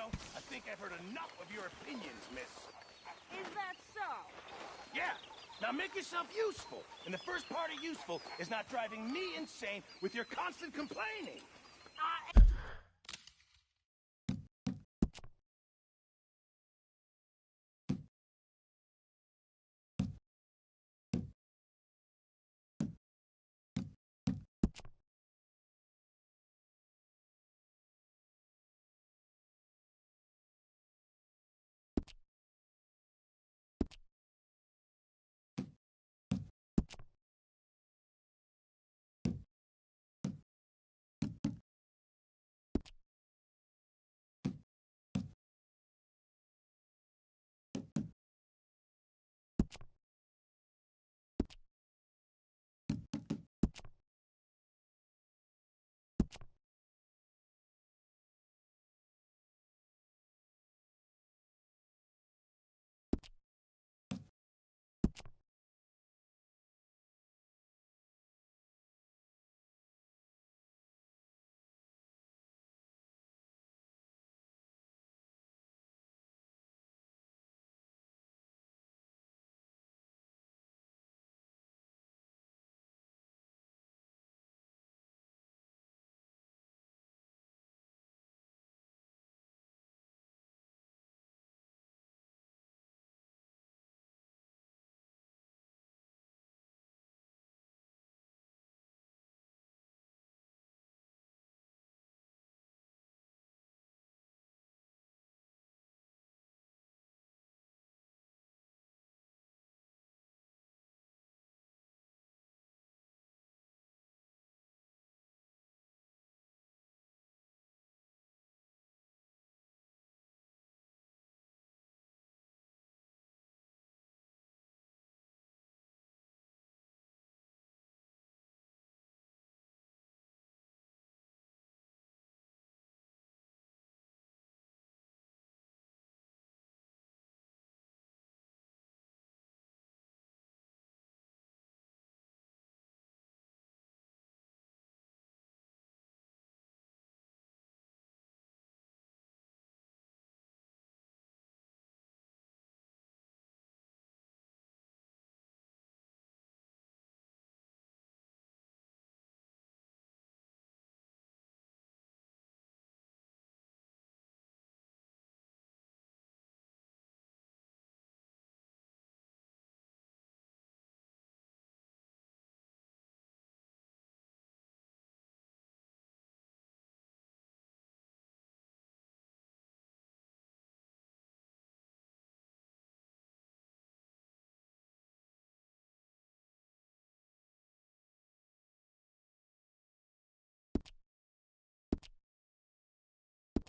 Well, I think I've heard enough of your opinions, miss. Is that so? Yeah. Now make yourself useful. And the first part of useful is not driving me insane with your constant complaining.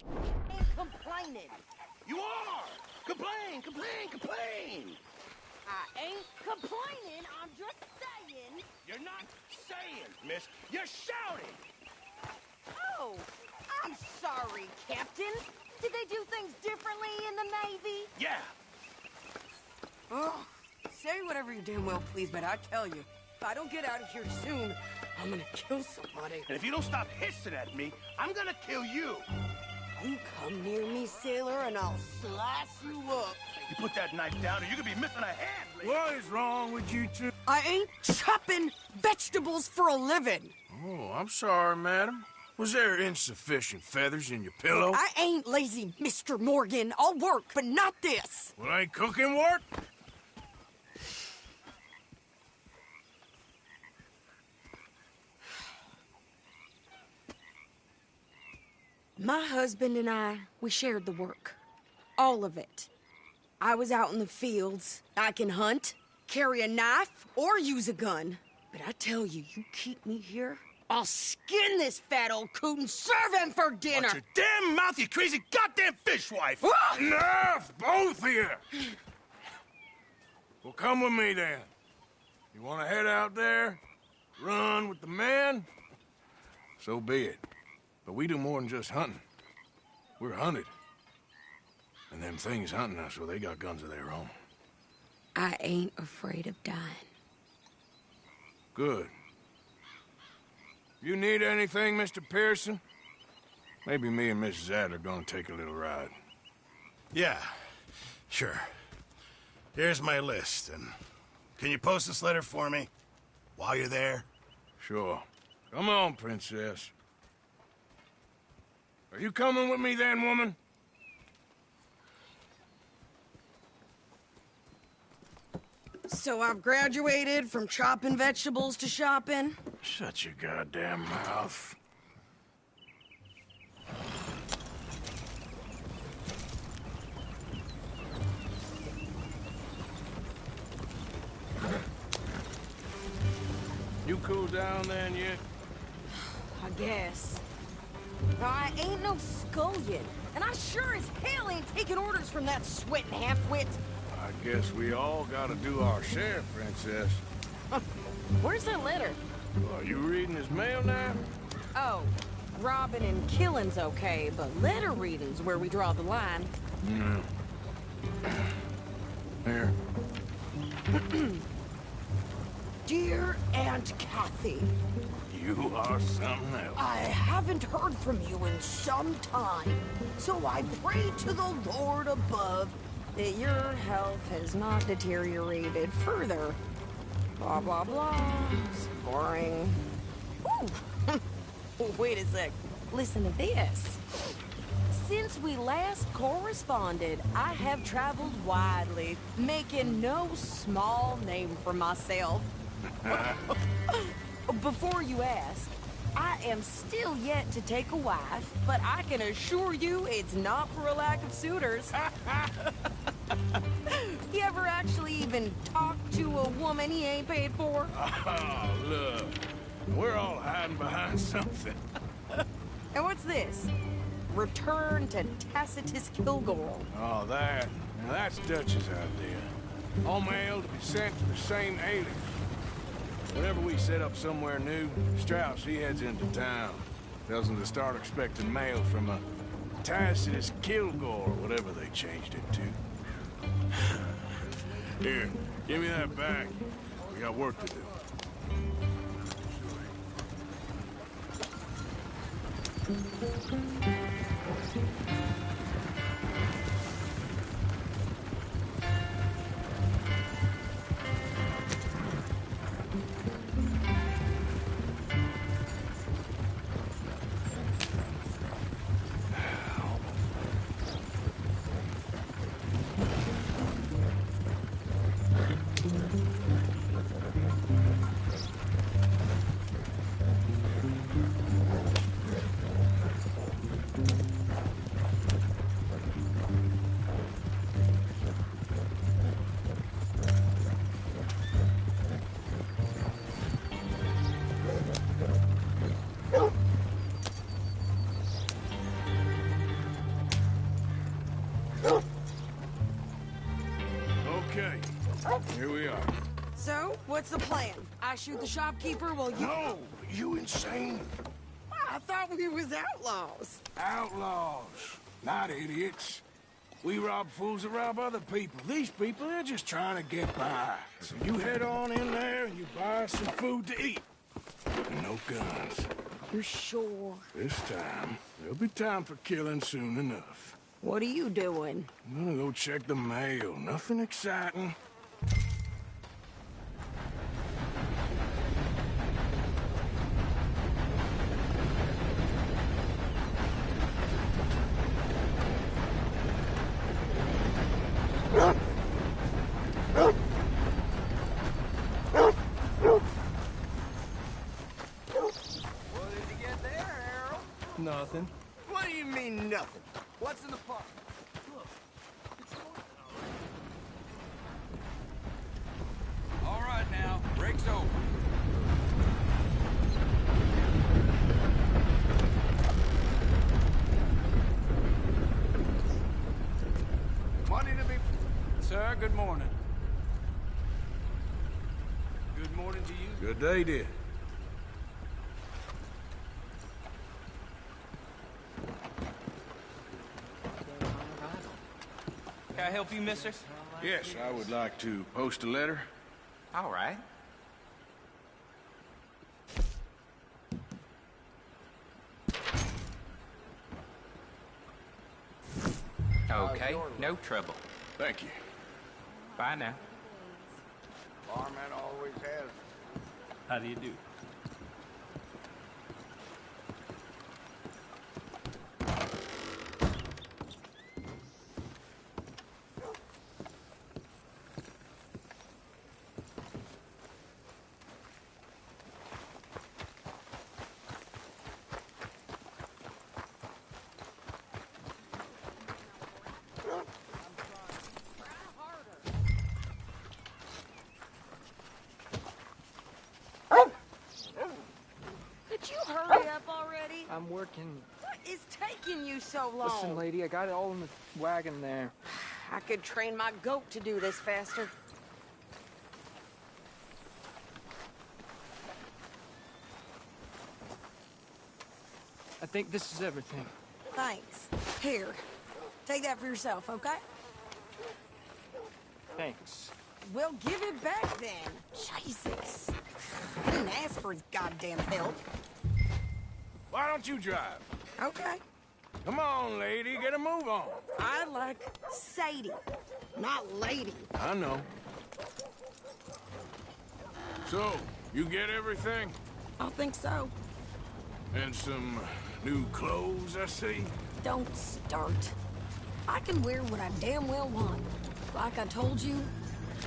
And complaining. You are! Complain, complain, complain! I ain't complaining, I'm just saying. You're not saying, miss. You're shouting! Oh, I'm sorry, Captain. Did they do things differently in the Navy? Yeah. Oh, say whatever you damn well please, but I tell you, if I don't get out of here soon, I'm gonna kill somebody. And if you don't stop hissing at me, I'm gonna kill you. You come near me, sailor, and I'll slice you up. You put that knife down or you're gonna be missing a hand, lady. What is wrong with you two? I ain't chopping vegetables for a living. Oh, I'm sorry, madam. Was there insufficient feathers in your pillow? I ain't lazy, Mr. Morgan. I'll work, but not this. Well, ain't cooking work? My husband and I, we shared the work. All of it. I was out in the fields. I can hunt, carry a knife, or use a gun. But I tell you, you keep me here, I'll skin this fat old coot and serve him for dinner. Watch your damn mouth, you crazy goddamn fishwife! Enough, both of you! Well, come with me, then. You want to head out there, run with the men? So be it. But we do more than just hunting. We're hunted. And them things hunting us, well, they got guns of their own. I ain't afraid of dying. Good. You need anything, Mr. Pearson? Maybe me and Mrs. Adler are gonna take a little ride. Yeah, sure. Here's my list, and can you post this letter for me while you're there? Sure. Come on, princess. Are you coming with me then, woman? So I've graduated from chopping vegetables to shopping? Shut your goddamn mouth. You cool down then yet? I guess. Now, I ain't no scullion, and I sure as hell ain't taking orders from that sweating half-wit. I guess we all gotta do our share, princess. Where's that letter? Are you reading his mail now? Oh, robbing and killing's okay, but letter reading's where we draw the line. Here. Dear Aunt Kathy, You are something else. I haven't heard from you in some time, so I pray to the Lord above that your health has not deteriorated further. Blah, blah, blah. It's boring. Ooh. Wait a sec. Listen to this. Since we last corresponded, I have traveled widely, making no small name for myself. Before you ask, I am still yet to take a wife, but I can assure you it's not for a lack of suitors. You ever actually even talk to a woman he ain't paid for? Oh, look. We're all hiding behind something. And what's this? Return to Tacitus Kilgore. Oh, that. Now, that's Dutch's idea. All mail to be sent to the same alias. Whenever we set up somewhere new, Strauss, he heads into town. Tells them to start expecting mail from a Tacitus Kilgore, whatever they changed it to. Here, give me that back. We got work to do. Okay, here we are. So, what's the plan? I shoot the shopkeeper while you... No, you insane? I thought we was outlaws. Outlaws, not idiots. We rob fools that rob other people. These people, they're just trying to get by. So you head on in there and you buy some food to eat. And no guns. You sure? This time, there'll be time for killing soon enough. What are you doing? I'm gonna go check the mail. Nothing exciting. What did you get there, Harold? Nothing. What do you mean, nothing? What's in the pot? All right, now, break's over. Money to be... Sir, good morning. Good morning to you. Good day, dear. Can I help you, mister? Yes, I would like to post a letter. All right. Okay, no trouble. Thank you. Bye now. Barman always has. How do you do? Could you hurry up already? I'm working. What is taking you so long? Listen, lady, I got it all in the wagon there. I could train my goat to do this faster. I think this is everything. Thanks. Here, take that for yourself, okay? Thanks. Well, give it back then. Jesus. I didn't ask for his goddamn help. Why don't you drive? Okay. Come on, lady, get a move on. I like Sadie, not lady. I know. So, you get everything? I think so. And some new clothes, I see? Don't start. I can wear what I damn well want. Like I told you,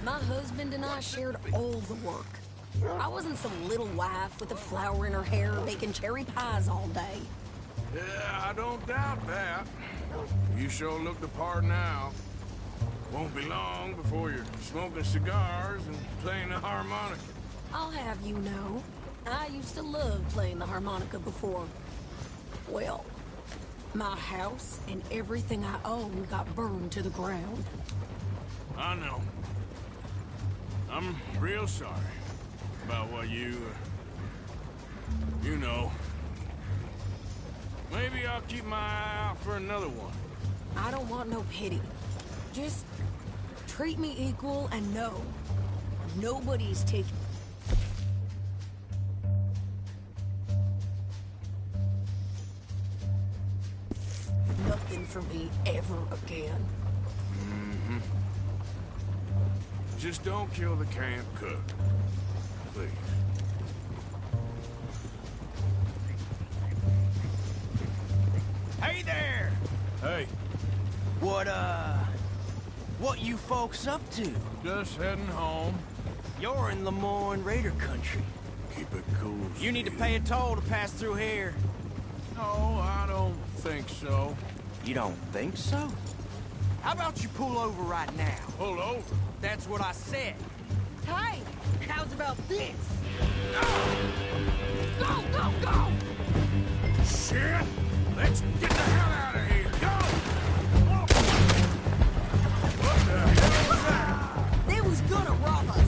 my husband and I shared all the work. I wasn't some little wife with a flower in her hair baking cherry pies all day. Yeah, I don't doubt that. You sure look the part now. Won't be long before you're smoking cigars and playing the harmonica. I'll have you know, I used to love playing the harmonica before. Well, my house and everything I owned got burned to the ground. I know. I'm real sorry about what you know. Maybe I'll keep my eye out for another one. I don't want no pity. Just treat me equal and know nobody's taking... nothing for me ever again. Mm-hmm. Just don't kill the camp cook. Please. Hey there! Hey, What you folks up to? just heading home. You're in Lemoyne Raider country. Keep it cool. You need to sweetie. pay a toll to pass through here. No, I don't think so. You don't think so? How about you pull over right now? Pull over. That's what I said. Hey, how's about this? Go, go, go! Shit! Let's get the hell out of here. Go! What the hell was that? They was gonna rob us.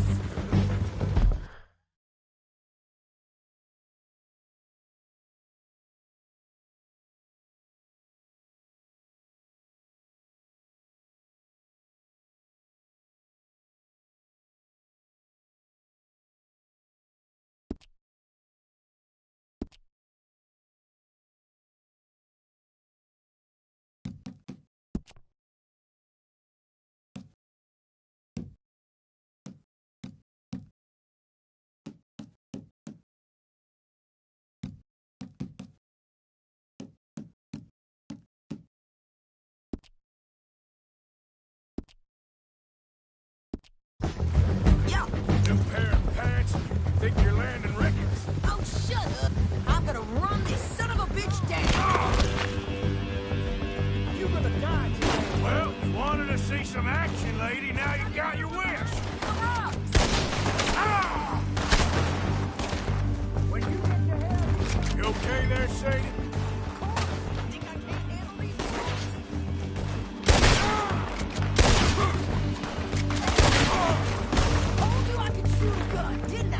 Yeah. New pair of pants? Think you're landing Ricketts? Oh, shut up. I'm gonna run this son of a bitch down. You're gonna die today. Well, you wanted to see some action, lady. Now you got your wish. The rocks. Ah! When you get to hell, You okay there, Sadie? Think I can't handle these things? Told you I could shoot a gun, didn't I?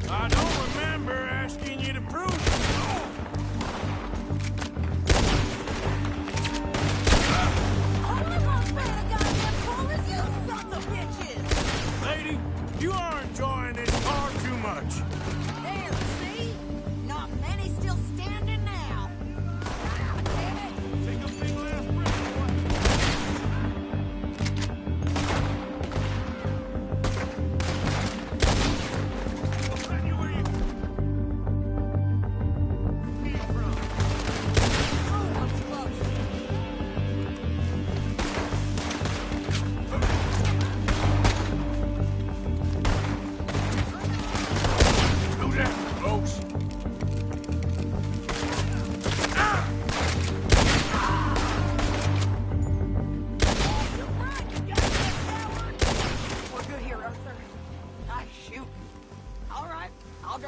I don't remember asking you to prove it. All I want for a goddamn call is you sons of bitches. Lady, you are enjoying this far too much. There, see? Not many still standing now.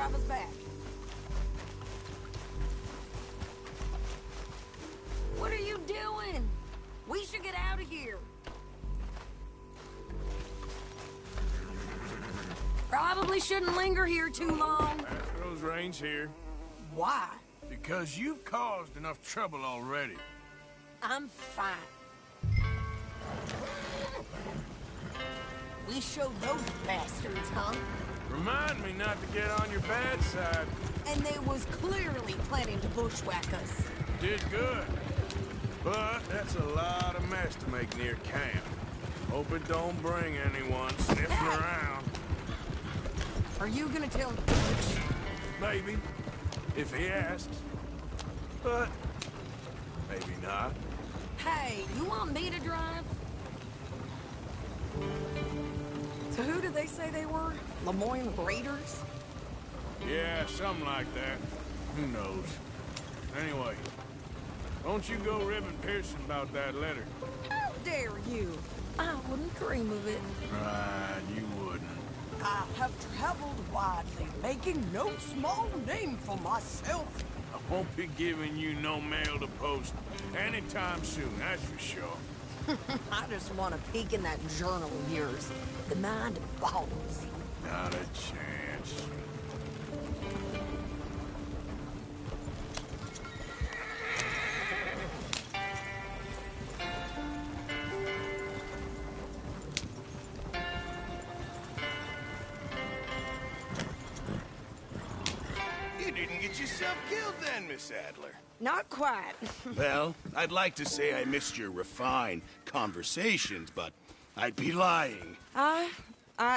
drive us back. What are you doing? We should get out of here. Probably shouldn't linger here too long. Astro's range here. Why? Because you've caused enough trouble already. I'm fine. We showed those bastards, huh? Remind me not to get on your bad side. And they was clearly planning to bushwhack us. Did good. But that's a lot of mess to make near camp. Hope it don't bring anyone sniffing around. Are you gonna tell Dutch? Maybe. If he asks. But maybe not. Hey, you want me to drive? So who did they say they were? Lemoyne Raiders? Yeah, something like that. Who knows? Anyway, don't you go ribbing Pearson about that letter. How dare you? I wouldn't dream of it. Right, you wouldn't. I have traveled widely, making no small name for myself. I won't be giving you no mail to post anytime soon, that's for sure. I just want to peek in that journal of yours. The mind of balls. Not a chance. You didn't get yourself killed then, Miss Adler. Not quite. Well, I'd like to say I missed your refined conversations, but I'd be lying. I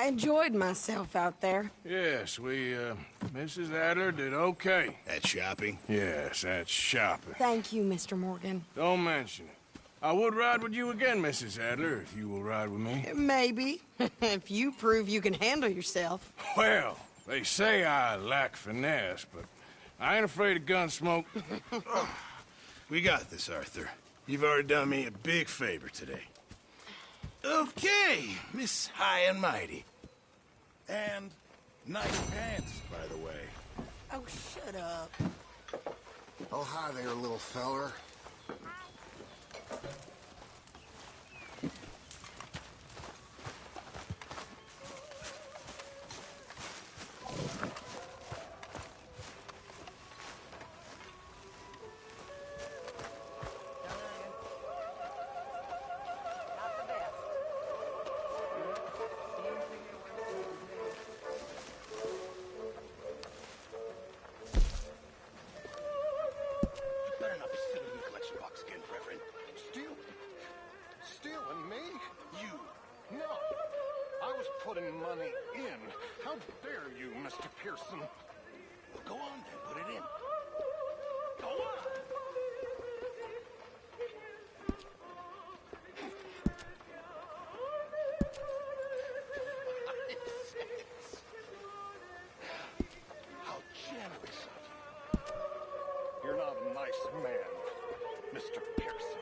enjoyed myself out there. Yes, Mrs. Adler did okay. At shopping? Yes, that's shopping. Thank you, Mr. Morgan. Don't mention it. I would ride with you again, Mrs. Adler, if you will ride with me. Maybe. If you prove you can handle yourself. Well, they say I lack finesse, but I ain't afraid of gun smoke. We got this, Arthur. You've already done me a big favor today. Okay, Miss High and Mighty. And nice pants, by the way. Oh, shut up. Oh, hi there, little feller. Better not be stealing the collection box again, Reverend. Stealing me? You. No. I was putting money in. How dare you, Mr. Pearson? Well, go on then, put it in. Go on! How generous of you. You're not a nice man, Mr. Pearson.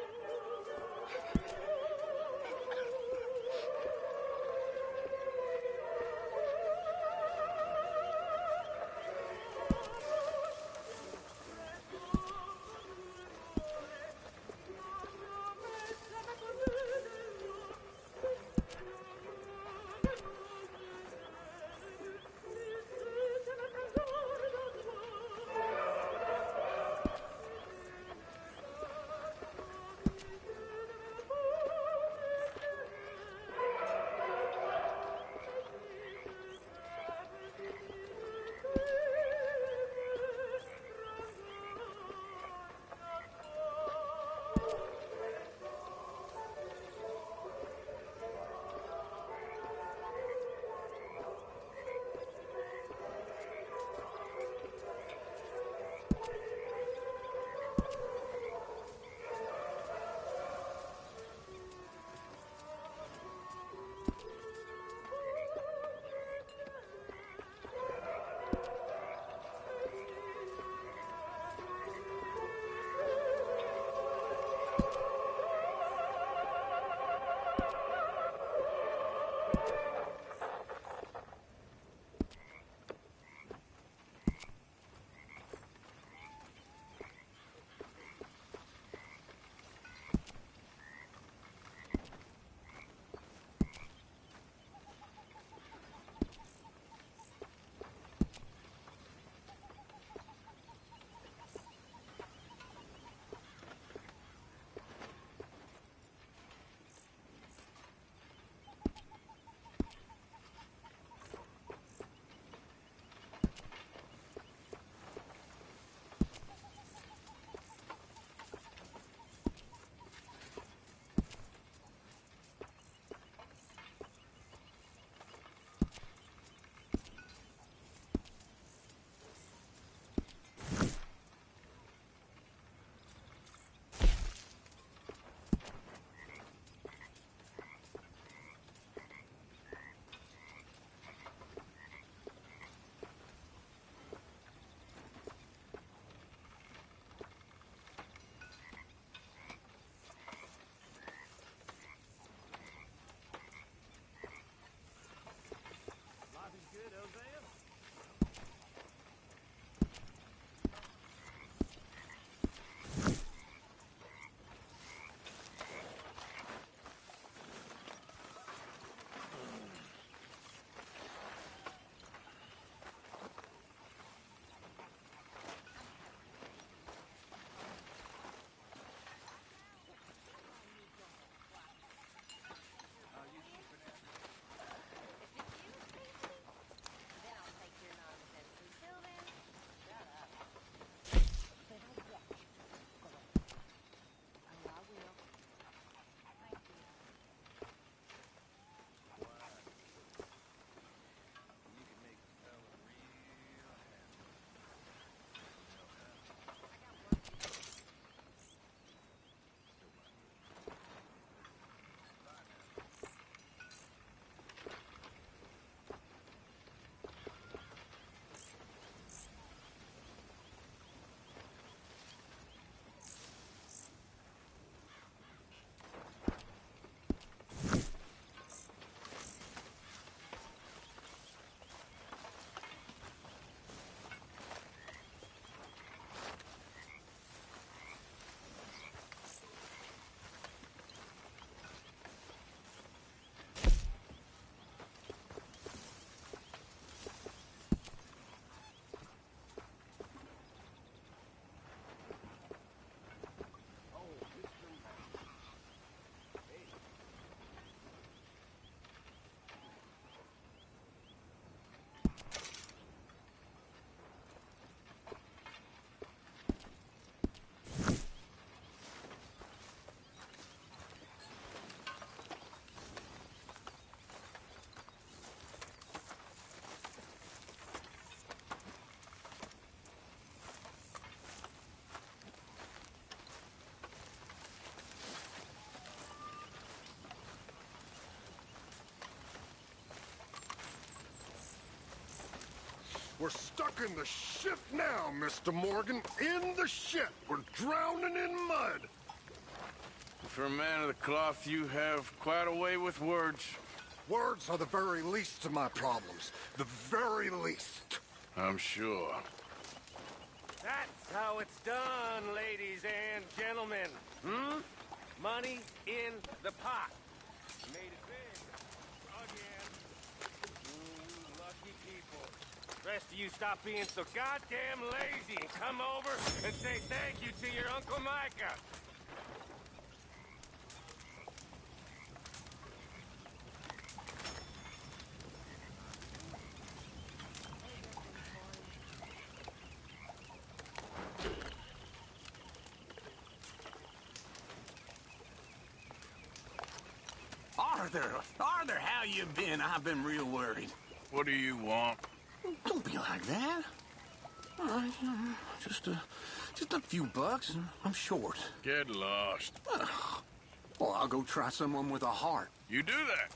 We're stuck in the shit now, Mr. Morgan. In the shit. We're drowning in mud. For a man of the cloth, you have quite a way with words. Words are the very least of my problems. The very least. I'm sure. That's how it's done, ladies and gentlemen. Money in the pot. Made it big. Again. You lucky people. Rest of you stop being so goddamn lazy and come over and say thank you to your Uncle Micah. Arthur, how you been? I've been real worried. What do you want? Don't be like that. All right, just a few bucks, and I'm short. Get lost. Well, I'll go try someone with a heart. You do that.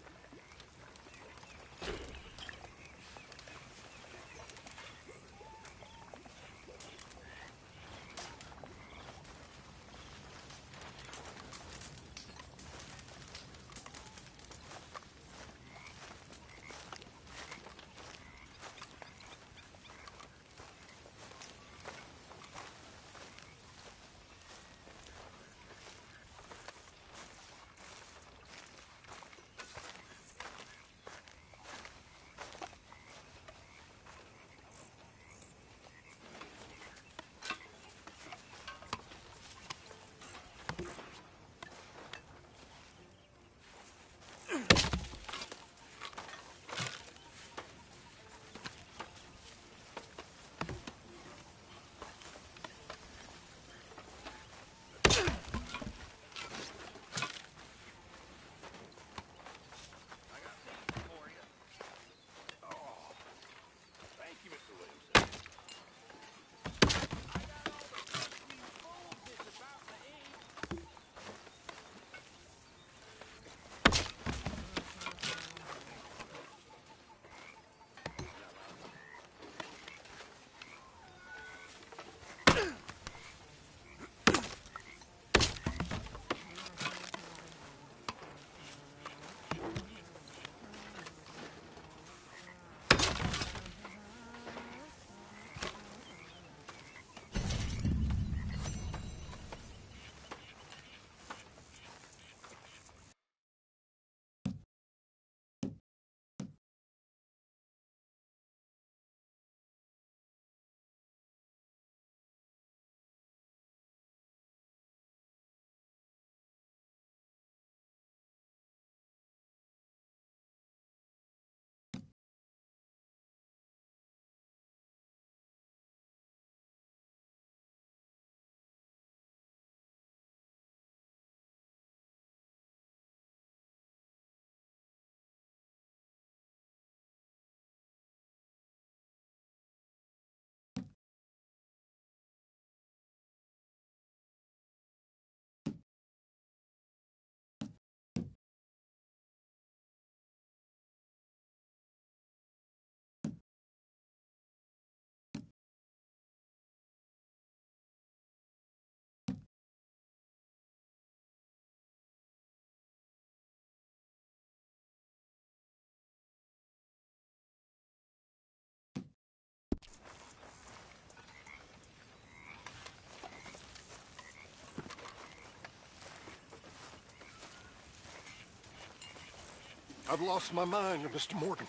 I've lost my mind, Mr. Morgan.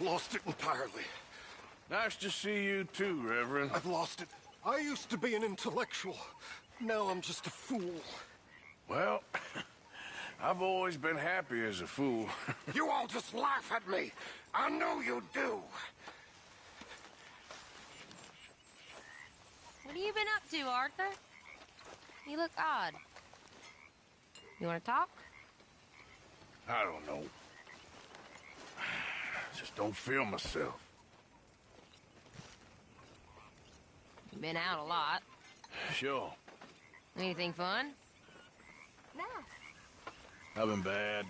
Lost it entirely. Nice to see you too, Reverend. I've lost it. I used to be an intellectual. Now I'm just a fool. Well, I've always been happy as a fool. You all just laugh at me. I know you do. What have you been up to, Arthur? You look odd. You want to talk? I don't know. Just don't feel myself. You've been out a lot. Sure. Anything fun? Nice. I've been bad.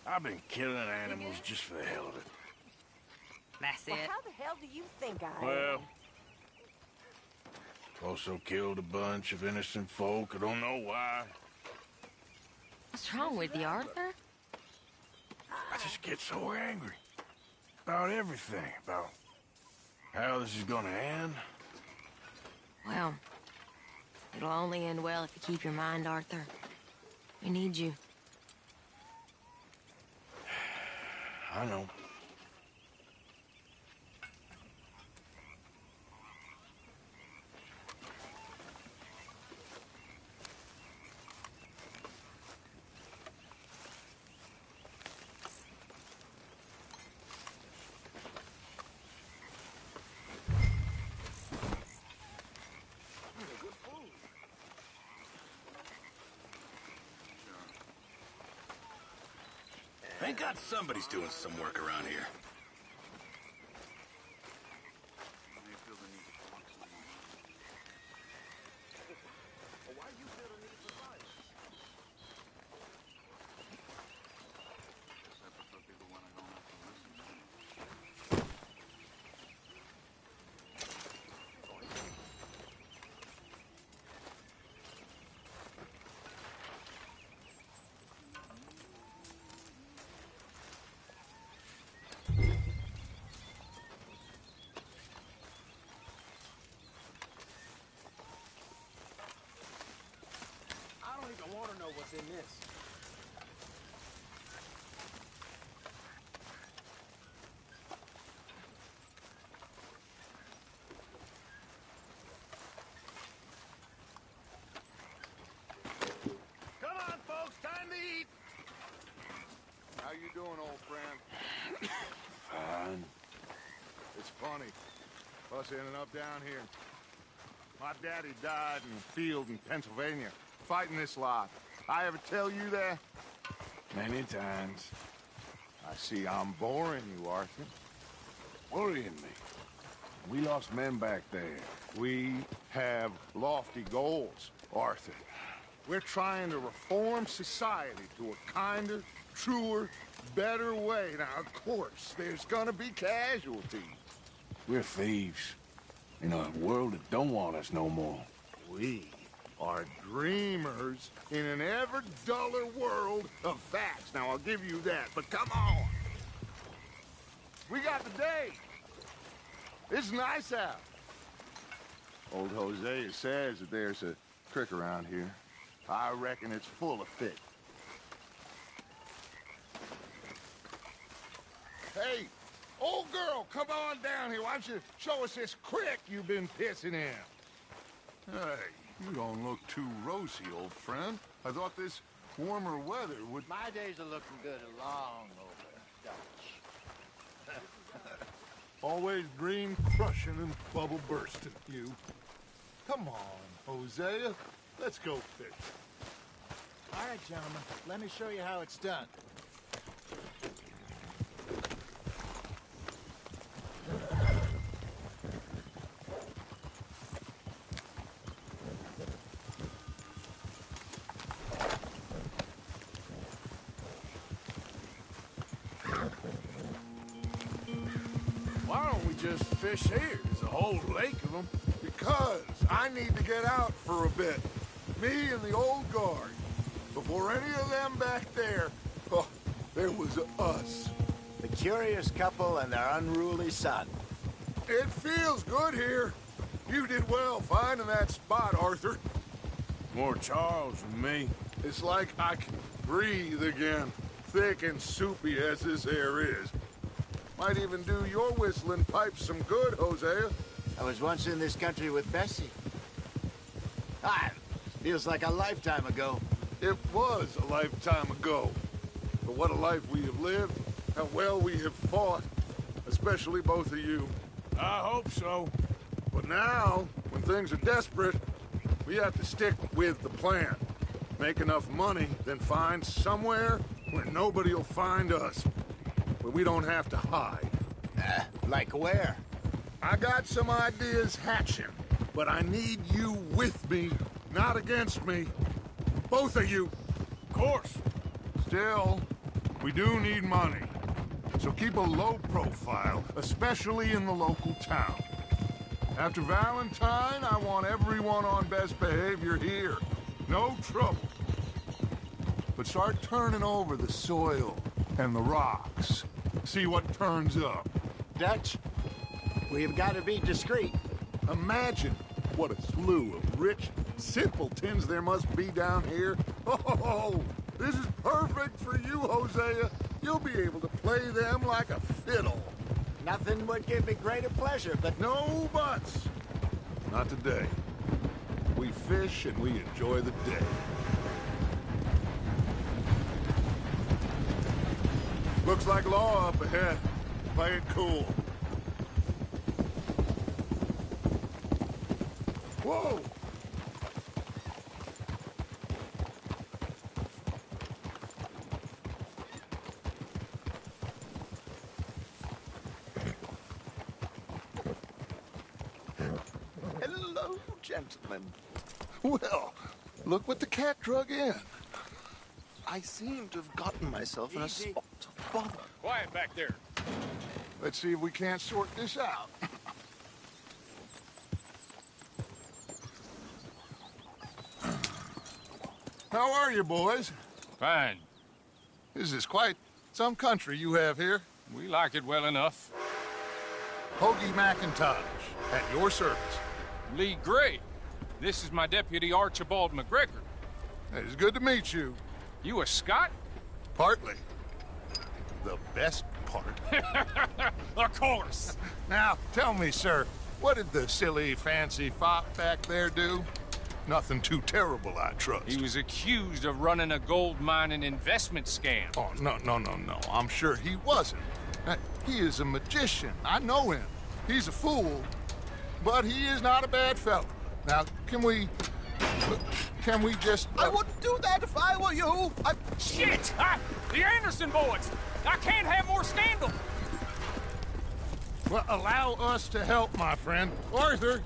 I've been killing animals just for the hell of it. That's Well, it. how the hell do you think I Well, am? also killed a bunch of innocent folk. I don't know why. What's wrong with you, Arthur? I just get so angry about everything, about how this is gonna end. Well, it'll only end well if you keep your mind, Arthur. We need you. I know. Thank God somebody's doing some work around here. I don't even want to know what's in this. Come on, folks, time to eat. How you doing, old friend? Fine. It's funny. Us ending up down here. My daddy died in the field in Pennsylvania, fighting this lot. I ever tell you that? Many times. I see I'm boring you, Arthur. Worrying me. We lost men back there. We have lofty goals, Arthur. We're trying to reform society to a kinder, truer, better way. Now, of course, there's gonna be casualties. We're thieves. In a world that don't want us no more. We are dreamers in an ever duller world of facts. Now, I'll give you that, but come on. We got the day. It's nice out. Old Hosea says that there's a creek around here. I reckon it's full of fish. Hey, old girl, come on down here. Why don't you show us this creek you've been pissing in? Hey, you don't look too rosy, old friend. I thought this warmer weather would... My days are looking good along over, Dutch. Always dream crushing and bubble bursting, you. Come on, Hosea. Let's go fish. All right, gentlemen. Let me show you how it's done. Why don't we just fish here? There's a whole lake of them. Because I need to get out for a bit. Me and the old guard. Before any of them back there, oh, there was us. The curious couple and their unruly son. It feels good here. You did well finding that spot, Arthur. More Charles than me. It's like I can breathe again, thick and soupy as this air is. Might even do your whistling pipes some good, Hosea. I was once in this country with Bessie. Ah, feels like a lifetime ago. It was a lifetime ago. But what a life we have lived, how well we have fought, especially both of you. I hope so. But now, when things are desperate, we have to stick with the plan. Make enough money, then find somewhere where nobody will find us. Where we don't have to hide. Like where? I got some ideas hatching, but I need you with me, not against me. Both of you. Of course. Still, we do need money. So keep a low profile, especially in the local town. After Valentine, I want everyone on best behavior here. No trouble. But start turning over the soil and the rocks. See what turns up. Dutch, we've got to be discreet. Imagine what a slew of rich simpletons there must be down here. Oh, this is perfect for you, Hosea. You'll be able to play them like a fiddle. Nothing would give me greater pleasure, but... No buts. Not today. We fish and we enjoy the day. Looks like law up ahead. Play it cool. Whoa! Hello, gentlemen. Well, look what the cat drug in. I seem to have gotten myself in a spot of bother. Quiet back there. Let's see if we can't sort this out. How are you, boys? Fine. This is quite some country you have here. We like it well enough. Hoagie McIntosh, at your service. Lee Gray. This is my deputy Archibald McGregor. It's good to meet you. You a Scot? Partly. The best part. Of course. Now, tell me, sir, what did the silly, fancy fop back there do? Nothing too terrible, I trust. He was accused of running a gold mining investment scam. Oh, no. I'm sure he wasn't. He is a magician. I know him. He's a fool, but he is not a bad fellow. Now, can we just... I wouldn't do that if I were you. Shit! The Anderson boys! I can't have more scandal! Well, allow us to help, my friend. Arthur!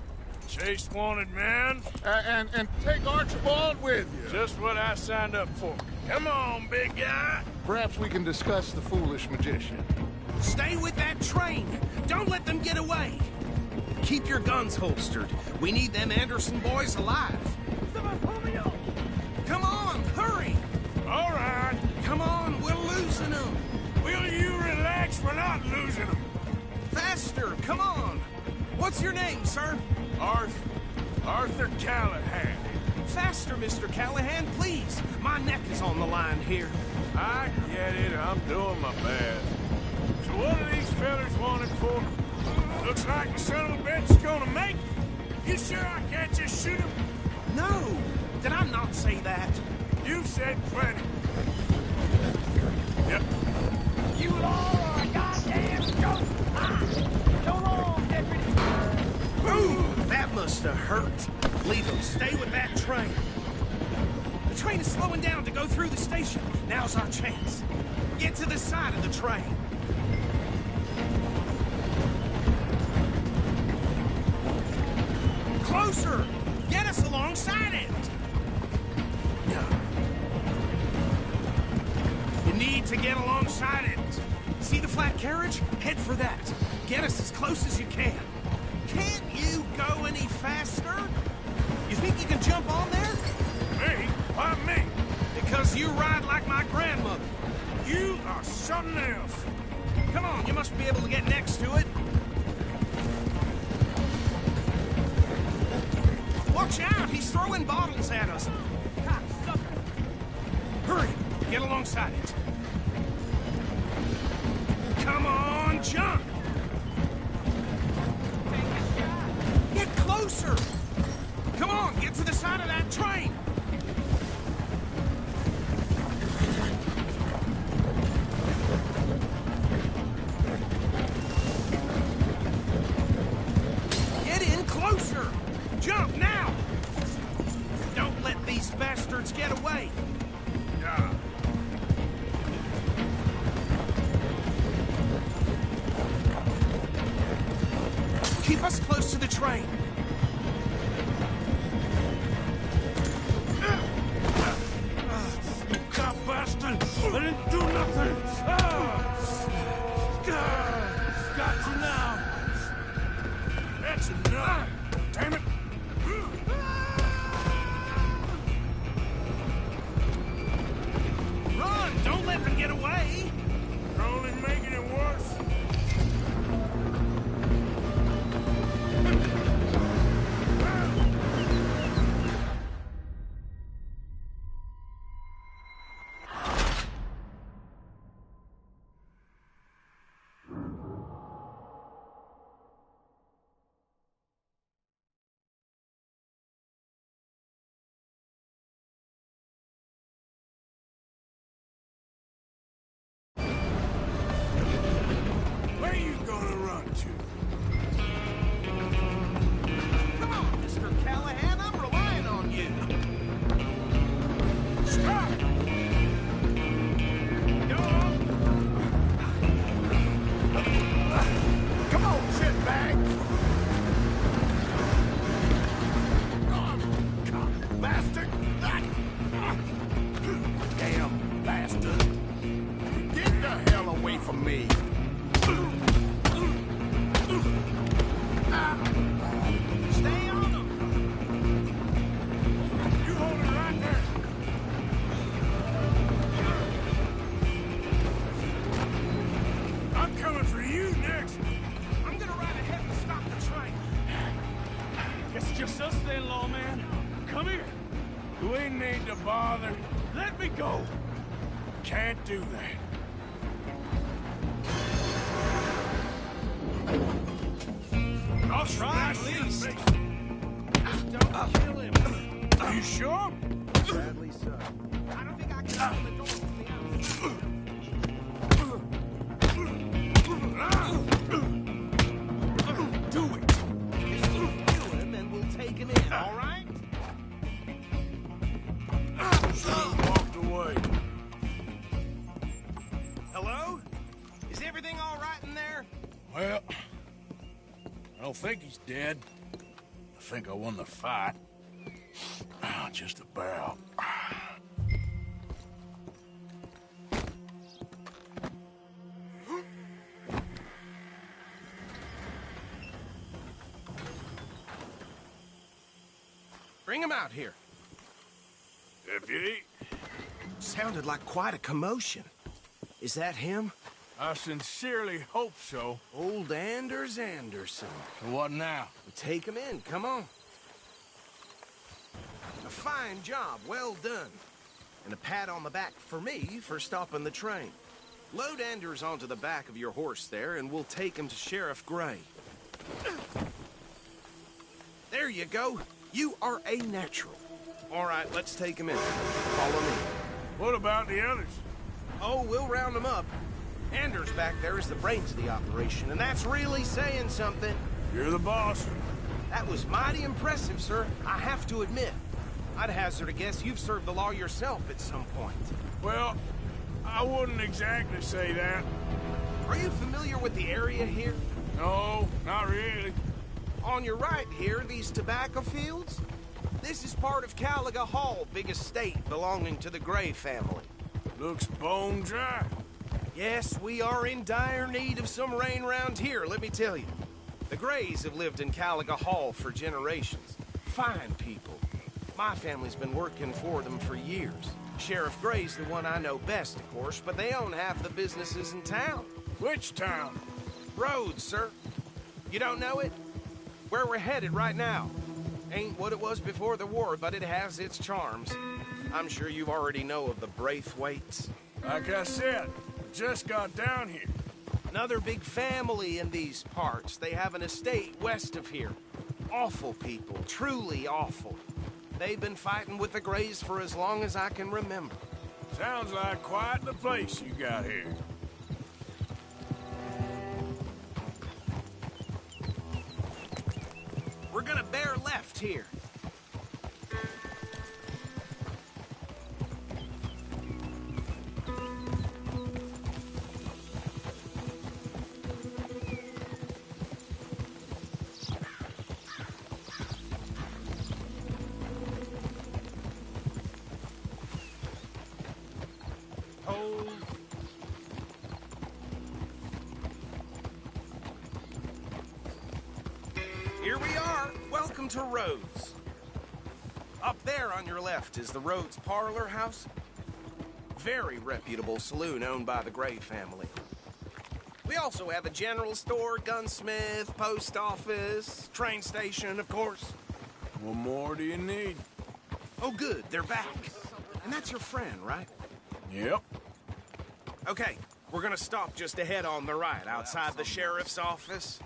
Chase wanted man. And take Archibald with you. Just what I signed up for. Come on, big guy. Perhaps we can discuss the foolish magician. Stay with that train. Don't let them get away. Keep your guns holstered. We need them Anderson boys alive. Someone pull me up! Come on, hurry! All right. Come on, we're losing them. Will you relax? We're not losing them. Faster, come on. What's your name, sir? Arthur Callahan. Faster, Mr. Callahan, please. My neck is on the line here. I get it. I'm doing my best. So what are these fellas wanted for? Looks like the son of a bitch's gonna make it. You sure I can't just shoot him? No, did I not say that? You've said plenty. Yep. You all are a goddamn joke! So long, deputy! Ooh, that must have hurt. Leave them. Stay with that train. The train is slowing down to go through the station. Now's our chance. Get to the side of the train. Closer! Get us alongside it! You need to get alongside it. See the flat carriage? Head for that. Get us as close as you can. Can't you go any faster? You think you can jump on there? Me? Why me? Because you ride like my grandmother. You are something else. Come on, you must be able to get next to it. Watch out, he's throwing bottles at us. Hurry, get alongside it. Come on, jump! Get closer! Come on, get to the side of that train! Get in closer! Jump now! Don't let these bastards get away! Keep us close to the train. Cop bastard! I didn't do nothing! to. Come on, Mr. Callahan, I'm relying on you. Stop! Go on! Come on, shitbag! Bastard! Damn bastard! Get the hell away from me! Stay on them. You hold it right there. I'm coming for you next. I'm gonna ride ahead and stop the train. It's just us then, lawman. Come here. We need to bother. Let me go. Can't do that. I'll try at least. Don't kill him. Are you sure? Sadly so. I don't think I can open the door from the outside. Do it. Kill him and we'll take him in, all right? Walked away. Hello? Is everything all right in there? Well, I don't think he's dead. I think I won the fight. Just about. Bring him out here. Deputy, Sounded like quite a commotion. Is that him? I sincerely hope so. Old Anders Anderson. So what now? Take him in, come on. A fine job, well done. And a pat on the back for me for stopping the train. Load Anders onto the back of your horse there, and we'll take him to Sheriff Gray. There you go. You are a natural. All right, let's take him in. Follow me. What about the others? Oh, we'll round them up. Anders back there is the brains of the operation, and that's really saying something. You're the boss. That was mighty impressive, sir. I have to admit. I'd hazard a guess you've served the law yourself at some point. Well, I wouldn't exactly say that. Are you familiar with the area here? No, not really. On your right here, these tobacco fields? This is part of Caliga Hall, big estate belonging to the Gray family. Looks bone dry. Yes, we are in dire need of some rain round here, let me tell you. The Grays have lived in Caliga Hall for generations. Fine people. My family's been working for them for years. Sheriff Gray's the one I know best, of course, but they own half the businesses in town. Which town? Rhodes, sir. You don't know it? Where we're headed right now. Ain't what it was before the war, but it has its charms. I'm sure you already know of the Braithwaites. Like I said, just got down here. Another big family in these parts. They have an estate west of here. Awful people, truly awful. They've been fighting with the Grays for as long as I can remember. Sounds like quite the place you got here. We're gonna bear left here. Hold. Here we are. Welcome to Rhodes. Up there on your left is the Rhodes Parlor House. Very reputable saloon owned by the Gray family. We also have a general store, gunsmith, post office, train station, of course. What more do you need? Oh, good. They're back. And that's your friend, right? Yep. Okay, we're gonna stop just ahead on the right, outside the sheriff's office.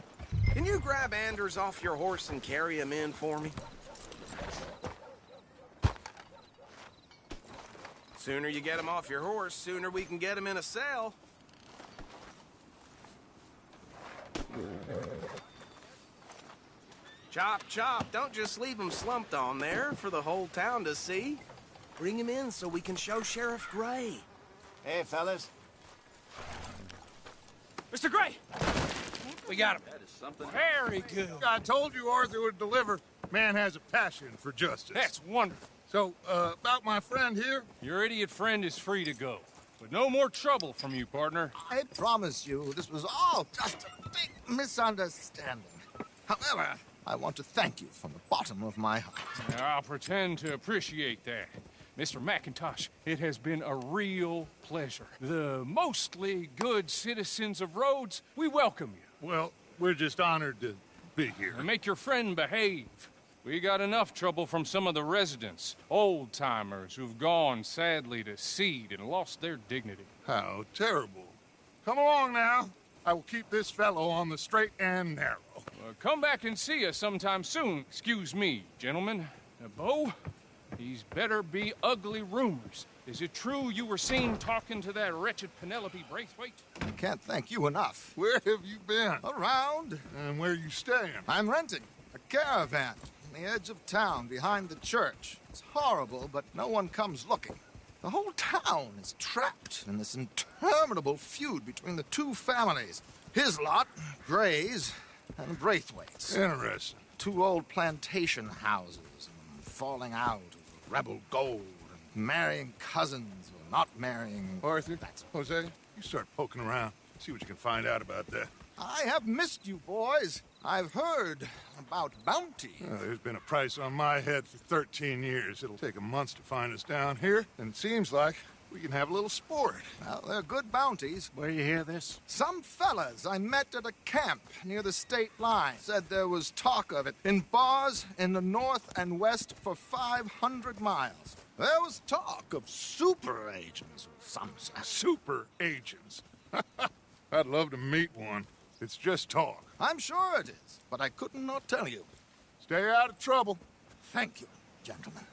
Can you grab Anders off your horse and carry him in for me? Sooner you get him off your horse, sooner we can get him in a cell. Chop, chop. Don't just leave him slumped on there for the whole town to see. Bring him in so we can show Sheriff Gray. Hey, fellas. Mr. Gray! We got him. That is something. Very good. I told you Arthur would deliver. Man has a passion for justice. That's wonderful. So, about my friend here? Your idiot friend is free to go. But no more trouble from you, partner. I promise you, this was all just a big misunderstanding. However, I want to thank you from the bottom of my heart. I'll pretend to appreciate that. Mr. McIntosh, it has been a real pleasure. The mostly good citizens of Rhodes, we welcome you. Well, we're just honored to be here. And make your friend behave. We got enough trouble from some of the residents, old-timers who've gone, sadly, to seed and lost their dignity. How terrible. Come along now. I will keep this fellow on the straight and narrow. Come back and see us sometime soon. Excuse me, gentlemen. Bo, these better be ugly rumors. Is it true you were seen talking to that wretched Penelope Braithwaite? I can't thank you enough. Where have you been? Around. And where you staying? I'm renting a caravan on the edge of town behind the church. It's horrible, but no one comes looking. The whole town is trapped in this interminable feud between the two families. His lot, Gray's, and Braithwaite's. Interesting. Two old plantation houses, and falling out of rebel gold, and marrying cousins or not marrying. Arthur, Jose, you start poking around. See what you can find out about that. I have missed you, boys. I've heard about bounty. There's been a price on my head for 13 years. It'll take 'em months to find us down here, and it seems like we can have a little sport. Well, they're good bounties. Where you hear this? Some fellas I met at a camp near the state line said there was talk of it in bars in the north and west for 500 miles. There was talk of super agents of some sort. Super agents. I'd love to meet one. It's just talk. I'm sure it is, but I couldn't not tell you. Stay out of trouble. Thank you, gentlemen.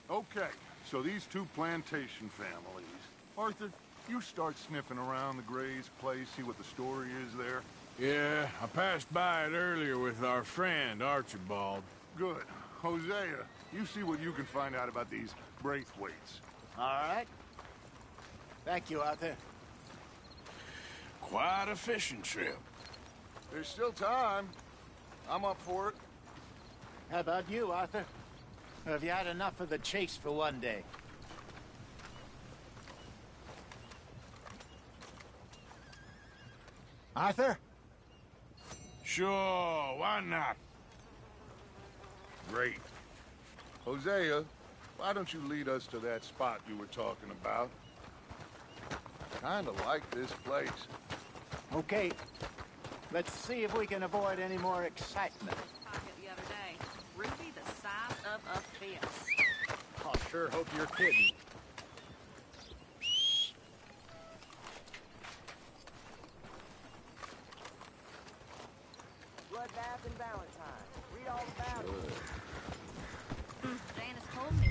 Okay, so these two plantation families. Arthur, you start sniffing around the Gray's place, see what the story is there. Yeah, I passed by it earlier with our friend, Archibald. Good. Hosea, you see what you can find out about these Braithwaites. All right. Thank you, Arthur. Quite a fishing trip. There's still time. I'm up for it. How about you, Arthur? Or have you had enough of the chase for one day? Arthur? Sure, why not? Great. Hosea, why don't you lead us to that spot you were talking about? Kinda like this place. Okay. Let's see if we can avoid any more excitement. Pocket the other day. Ruby the size of a fist. I sure hope you're kidding. Bloodbath and Valentine. Read all about it. Janice told me.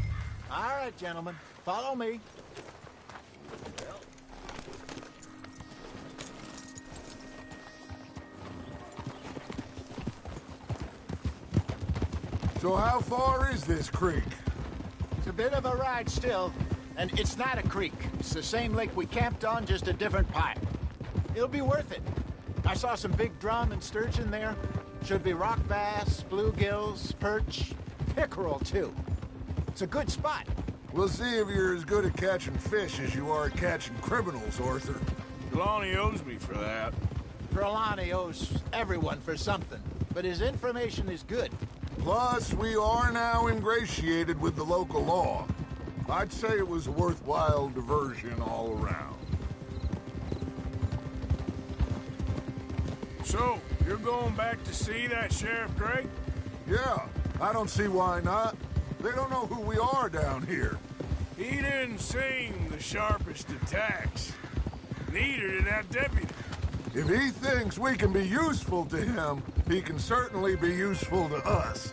All right, gentlemen. Follow me. So how far is this creek? It's a bit of a ride still, and it's not a creek. It's the same lake we camped on, just a different part. It'll be worth it. I saw some big drum and sturgeon there. Should be rock bass, bluegills, perch, pickerel, too. It's a good spot. We'll see if you're as good at catching fish as you are at catching criminals, Arthur. Trelawney owes me for that. Trelawney owes everyone for something, but his information is good. Plus, we are now ingratiated with the local law. I'd say it was a worthwhile diversion all around. So, you're going back to see that Sheriff Gray? Yeah, I don't see why not. They don't know who we are down here. He didn't seem the sharpest attacks. Neither did that deputy. If he thinks we can be useful to him, he can certainly be useful to us.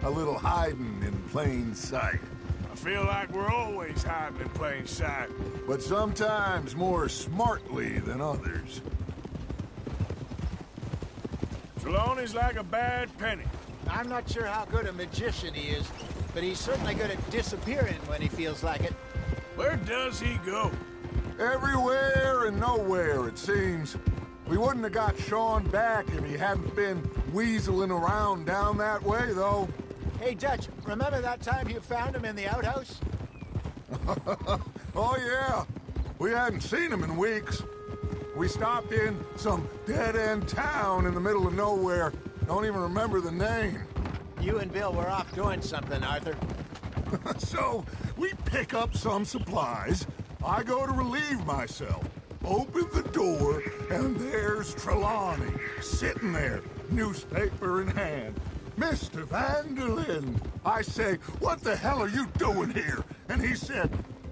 A little hiding in plain sight. I feel like we're always hiding in plain sight. But sometimes more smartly than others. Trelawney's like a bad penny. I'm not sure how good a magician he is, but he's certainly good at disappearing when he feels like it. Where does he go? Everywhere and nowhere, it seems. We wouldn't have got Sean back if he hadn't been weaseling around down that way, though. Hey, Dutch, remember that time you found him in the outhouse? Oh, yeah. We hadn't seen him in weeks. We stopped in some dead-end town in the middle of nowhere. Don't even remember the name. You and Bill were off doing something, Arthur. So, we pick up some supplies. I go to relieve myself. Open the door, and there's Trelawney, sitting there, newspaper in hand. Mr. Vanderlyn. I say, what the hell are you doing here? And he said,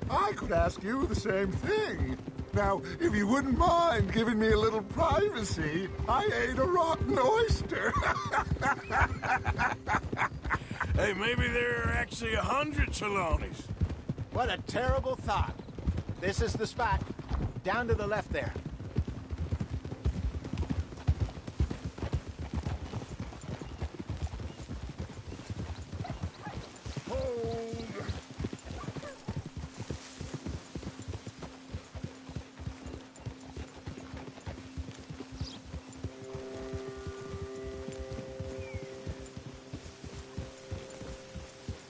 I could ask you the same thing. Now, if you wouldn't mind giving me a little privacy, I ate a rotten oyster. Hey, maybe there are actually 100 Trelawneys. What a terrible thought. This is the spot. Down to the left there.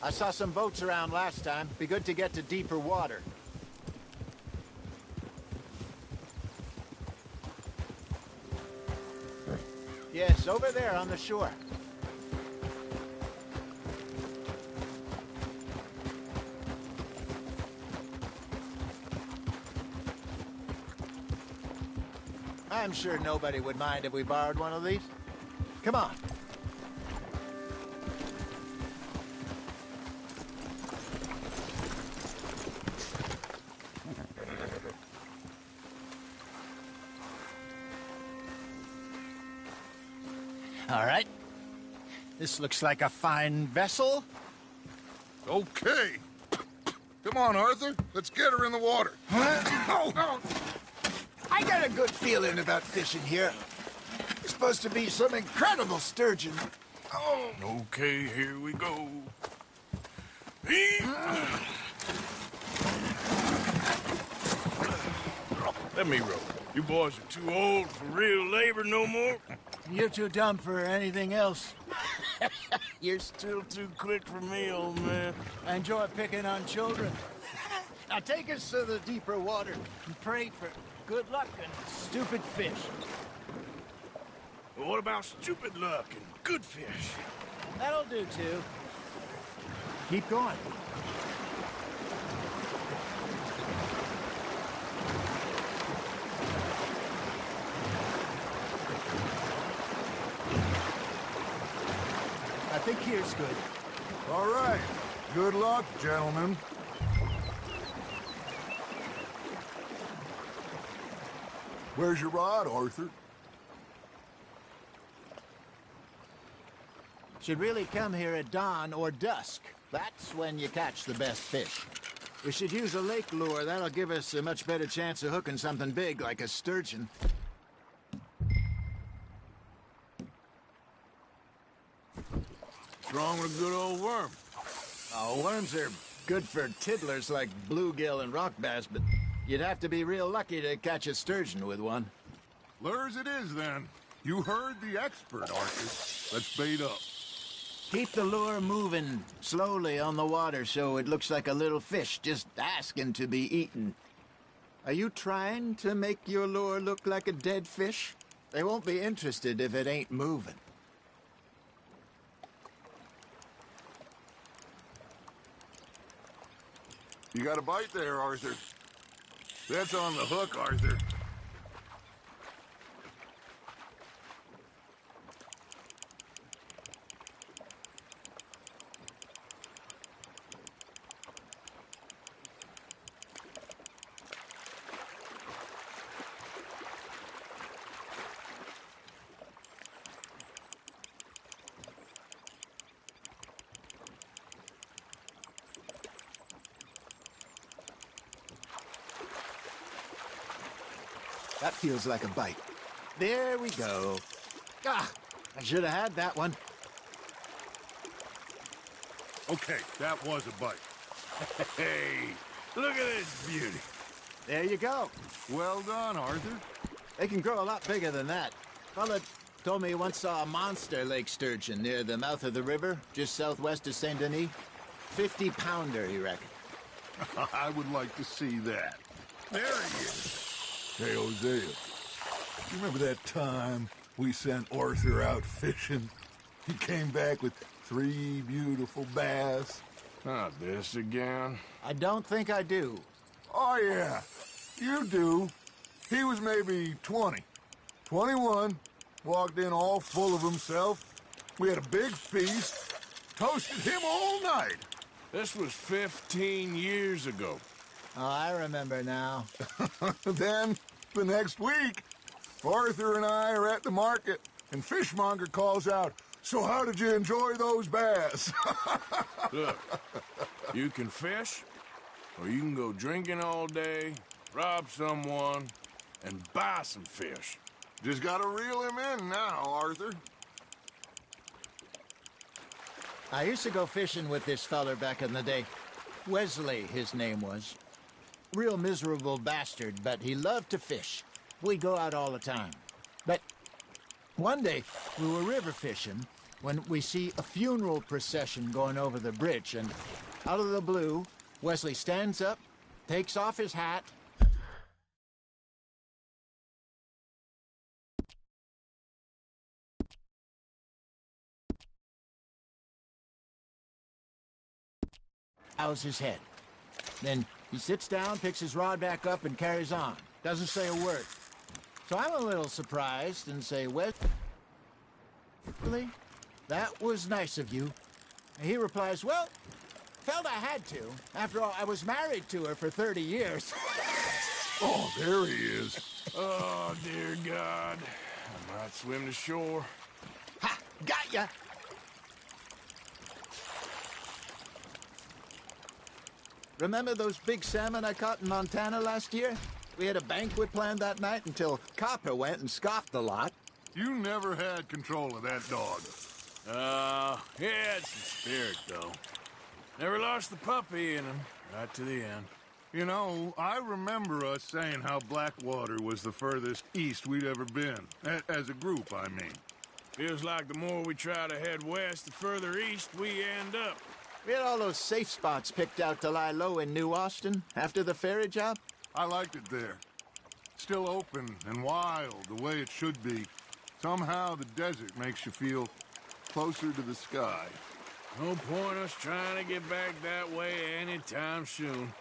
I saw some boats around last time. Be good to get to deeper water. Yes, over there on the shore. I'm sure nobody would mind if we borrowed one of these. Come on. All right. This looks like a fine vessel. Okay. Come on, Arthur. Let's get her in the water. Oh. I got a good feeling about fishing here. It's supposed to be some incredible sturgeon. Oh. Okay, here we go. Let me row. You boys are too old for real labor no more. You're too dumb for anything else. You're still too quick for me, old man. I enjoy picking on children. Now take us to the deeper water and pray for good luck and stupid fish. Well, what about stupid luck and good fish? That'll do, too. Keep going. I think here's good. All right. Good luck, gentlemen. Where's your rod, Arthur? Should really come here at dawn or dusk. That's when you catch the best fish. We should use a lake lure. That'll give us a much better chance of hooking something big like a sturgeon. What's wrong with a good old worm? Oh, worms are good for tiddlers like bluegill and rock bass, but you'd have to be real lucky to catch a sturgeon with one. Lures it is, then. You heard the expert, Arthur. Let's bait up. Keep the lure moving slowly on the water so it looks like a little fish just asking to be eaten. Are you trying to make your lure look like a dead fish? They won't be interested if it ain't moving. You got a bite there, Arthur. That's on the hook, Arthur. That feels like a bite. There we go. Ah, I should have had that one. Okay, that was a bite. Hey, look at this beauty. There you go. Well done, Arthur. They can grow a lot bigger than that. Fella told me he once saw a monster lake sturgeon near the mouth of the river, just southwest of Saint Denis. 50-pounder, he reckoned. I would like to see that. There he is. Hey, Hosea. You remember that time we sent Arthur out fishing? He came back with 3 beautiful bass. Not this again. I don't think I do. Oh, yeah. You do. He was maybe 20. 21. Walked in all full of himself. We had a big feast. Toasted him all night. This was 15 years ago. Oh, I remember now. Then, the next week, Arthur and I are at the market, and Fishmonger calls out, "So how did you enjoy those bass?" Look, you can fish, or you can go drinking all day, rob someone, and buy some fish. Just gotta reel him in now, Arthur. I used to go fishing with this feller back in the day. Wesley, his name was. Real miserable bastard, but he loved to fish. We'd go out all the time. But one day, we were river fishing when we see a funeral procession going over the bridge, and out of the blue, Wesley stands up, takes off his hat, bows his head. Then he sits down, picks his rod back up, and carries on. Doesn't say a word. So I'm a little surprised and say, Wesley, that was nice of you. And he replies, well, felt I had to. After all, I was married to her for 30 years. Oh, there he is. Oh, dear God. I might swim to shore. Ha! Got ya! Remember those big salmon I caught in Montana last year? We had a banquet planned that night until Copper went and scoffed the lot. You never had control of that dog. He had some spirit, though. Never lost the puppy in him, right to the end. You know, I remember us saying how Blackwater was the furthest east we'd ever been. As a group, I mean. Feels like the more we try to head west, the further east we end up. We had all those safe spots picked out to lie low in New Austin after the ferry job. I liked it there. Still open and wild, the way it should be. Somehow the desert makes you feel closer to the sky. No point us trying to get back that way anytime soon.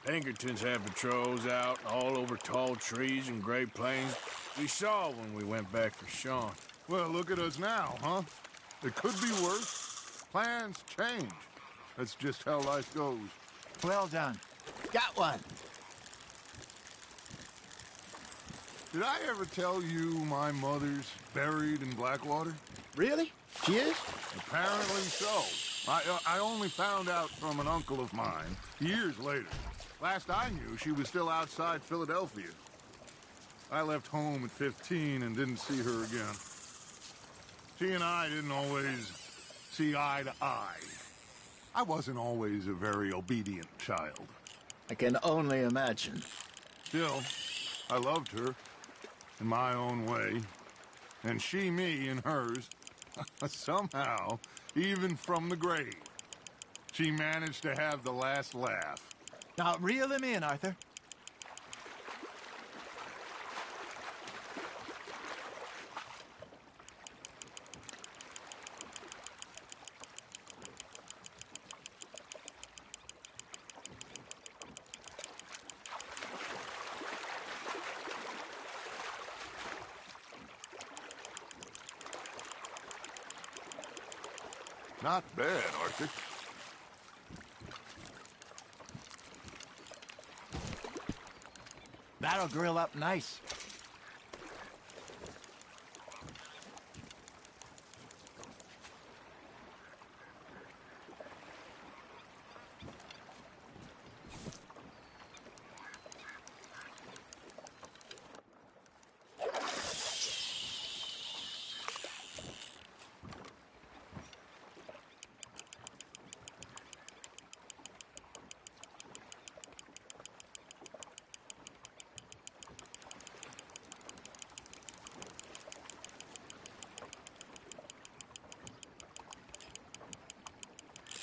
Pinkertons had patrols out all over tall trees and Great Plains. We saw when we went back for Sean. Well, look at us now, huh? It could be worse. Plans change. That's just how life goes. Well done. Got one. Did I ever tell you my mother's buried in Blackwater? Really? She is? Apparently so. I only found out from an uncle of mine years later. Last I knew, she was still outside Philadelphia. I left home at 15 and didn't see her again. She and I didn't always see eye to eye. I wasn't always a very obedient child. I can only imagine. Still, I loved her in my own way, and she me in hers. Somehow, even from the grave, she managed to have the last laugh. Now, reel him in, Arthur. Not bad, Arthur. That'll grill up nice.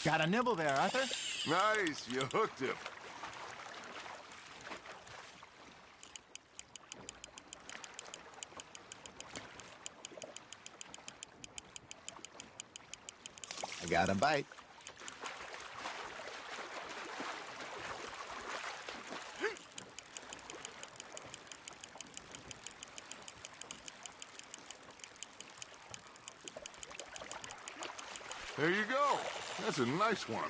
Got a nibble there, Arthur? Nice, you hooked him. I got a bite. There you go. That's a nice one.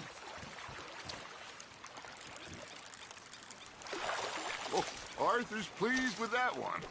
Oh, Arthur's pleased with that one.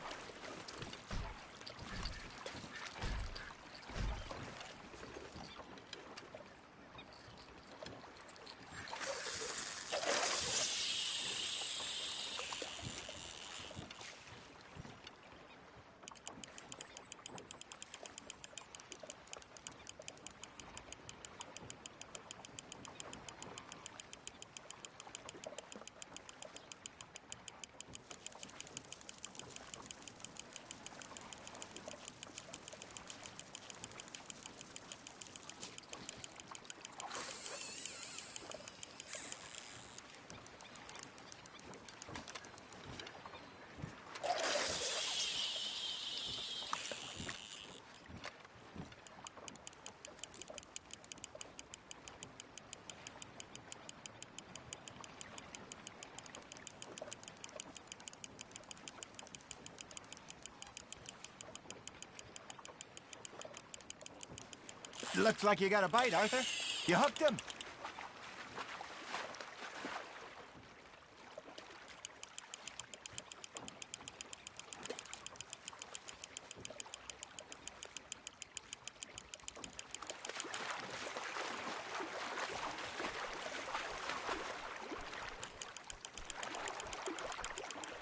Looks like you got a bite, Arthur. You hooked him.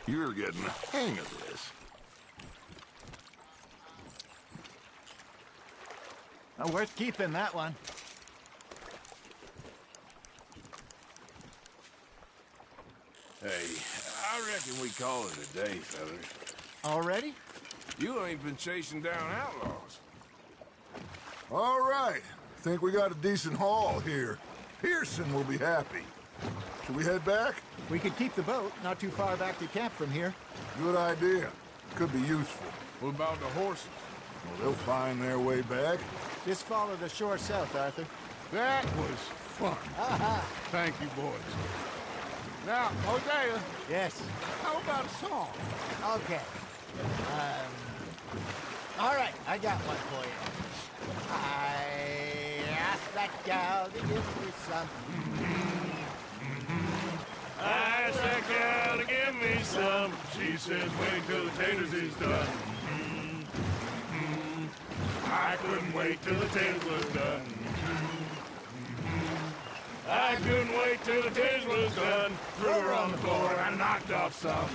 You're getting the hang of this. Worth keeping, that one. Hey, I reckon we call it a day, fellas. Already? You ain't been chasing down outlaws. All right. Think we got a decent haul here. Pearson will be happy. Should we head back? We could keep the boat not too far back to camp from here. Good idea. Could be useful. What about the horses? Well, they'll find their way back. Just follow the shore south, Arthur. That was fun. Thank you, boys. Now, Hosea. Yes. How about a song? Okay. All right, I got one for you. I asked that gal to give me some. I asked that gal to give me some. She says, wait till the taters is done. I couldn't wait till the taters was done. I couldn't wait till the taters was done. Threw her on the floor and knocked off some.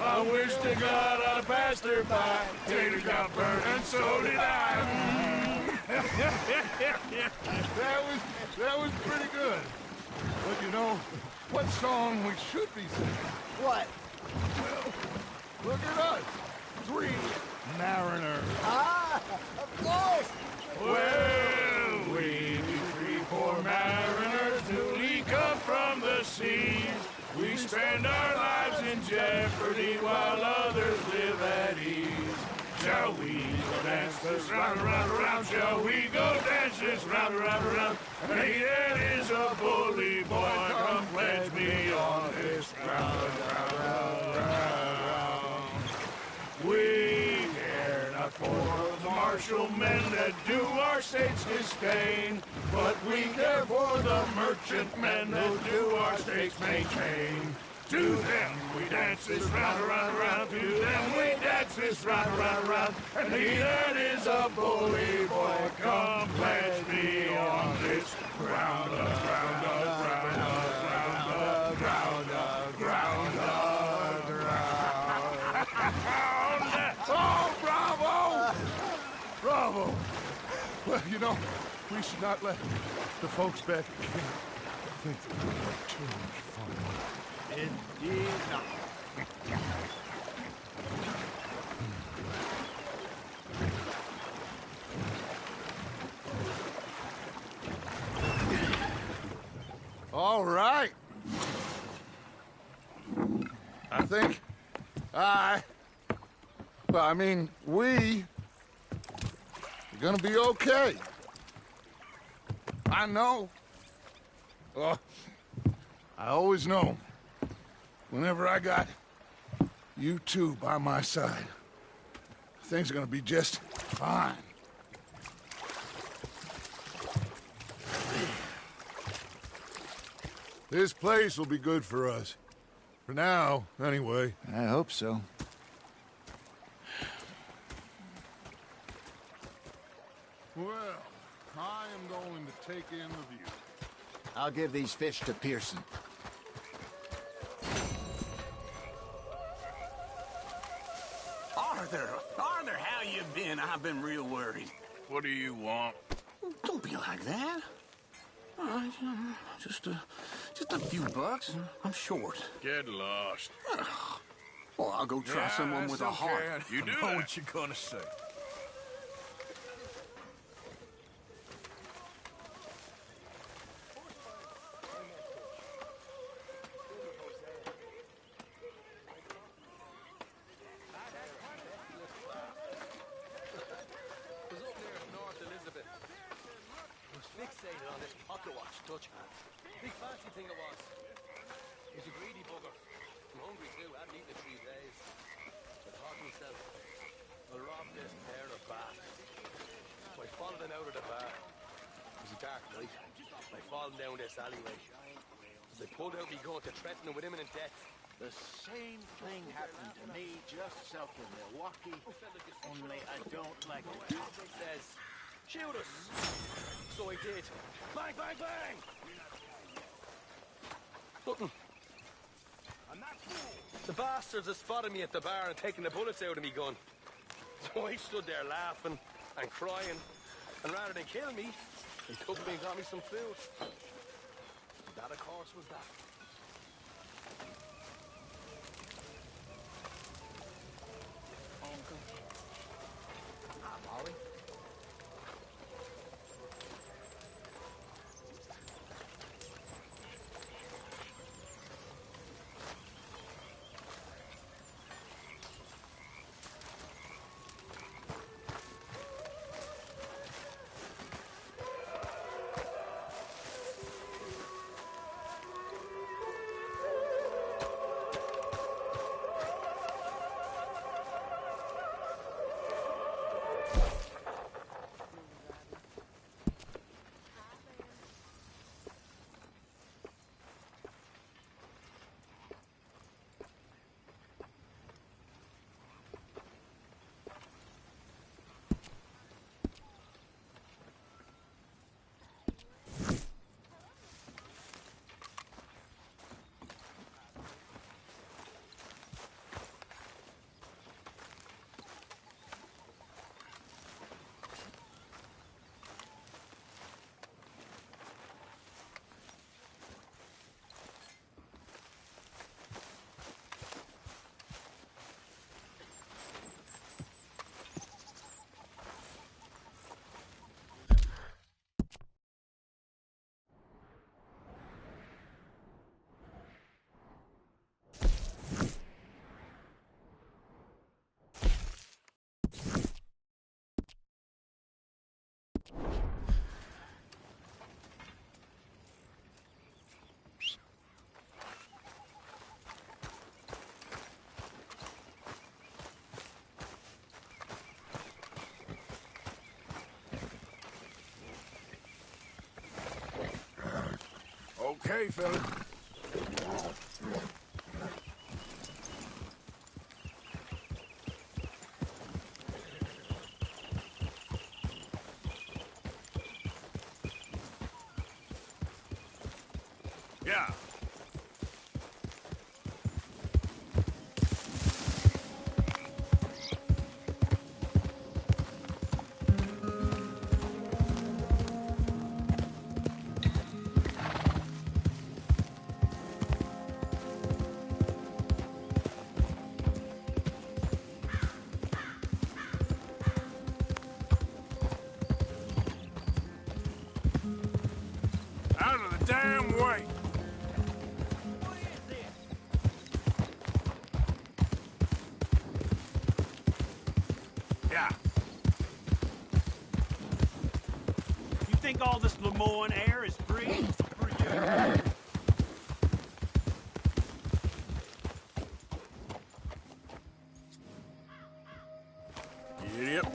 I wish to God I'd passed her by. Taters got burned and so did I. That was pretty good. But you know, what song we should be singing? What? Well, look at us. 3 mariners. Ah, of course. Well, we be 3 poor mariners newly come from the seas. We spend our lives in jeopardy while others live at ease. Shall we go dance this round, round, round? Shall we go dance this round, round, round? Hey, that is a bully boy. Come pledge me on this ground, round, round, round. We care not for the martial men that do our state's disdain, but we care for the merchant men that do our state's maintain. To them we dance this round, round, round. To them we dance this round, round, round. And he that is a bully boy, come pledge me on this ground, ground, ground, ground, ground, ground, ground. Oh, bravo! Bravo! Well, you know, we should not let the folks back at camp think that we have too much fun. Indeed not. All right. I think we are gonna be okay. I know. Well, I always know. Whenever I got you two by my side, things are gonna be just fine. This place will be good for us. For now, anyway. I hope so. Well, I am going to take in the view. I'll give these fish to Pearson. Arthur, how you been? I've been real worried. What do you want? Don't be like that. Just a few bucks. I'm short. Get lost. Well, I'll go try someone with a heart. You do know what you're gonna say. Fixated on this pocket watch touch. Big fancy thing it was. He's a greedy bugger. I'm hungry too. I haven't eaten in 3 days. I thought to myself, I'll rob this pair of bats. So I followed them out of the bar. It was a dark night. I followed down this alleyway. As I pulled out my gun to threaten him with imminent death. The same thing happened to me just south of Milwaukee, only I don't like it. It says, shoot us! So I did. Bang, bang, bang! Nothing. The bastards had spotted me at the bar and taken the bullets out of me gun. So I stood there laughing and crying. And rather than kill me, they took me and got me some food. And that, of course, was that. Uncle. Molly. Okay, fella. Yeah. Out of the damn way! Yeah. You think all this Lemoyne air is free for you? Yep.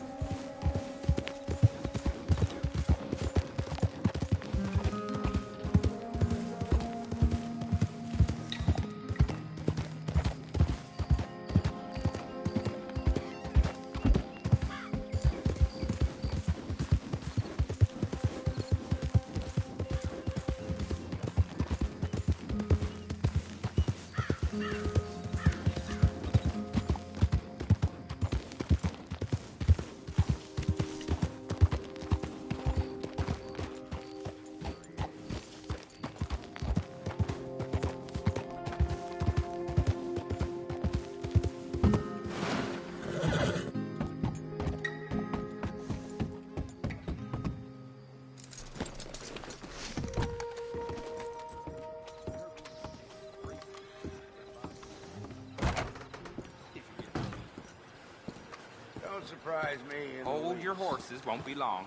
Don't surprise me. Hold your horses, won't be long.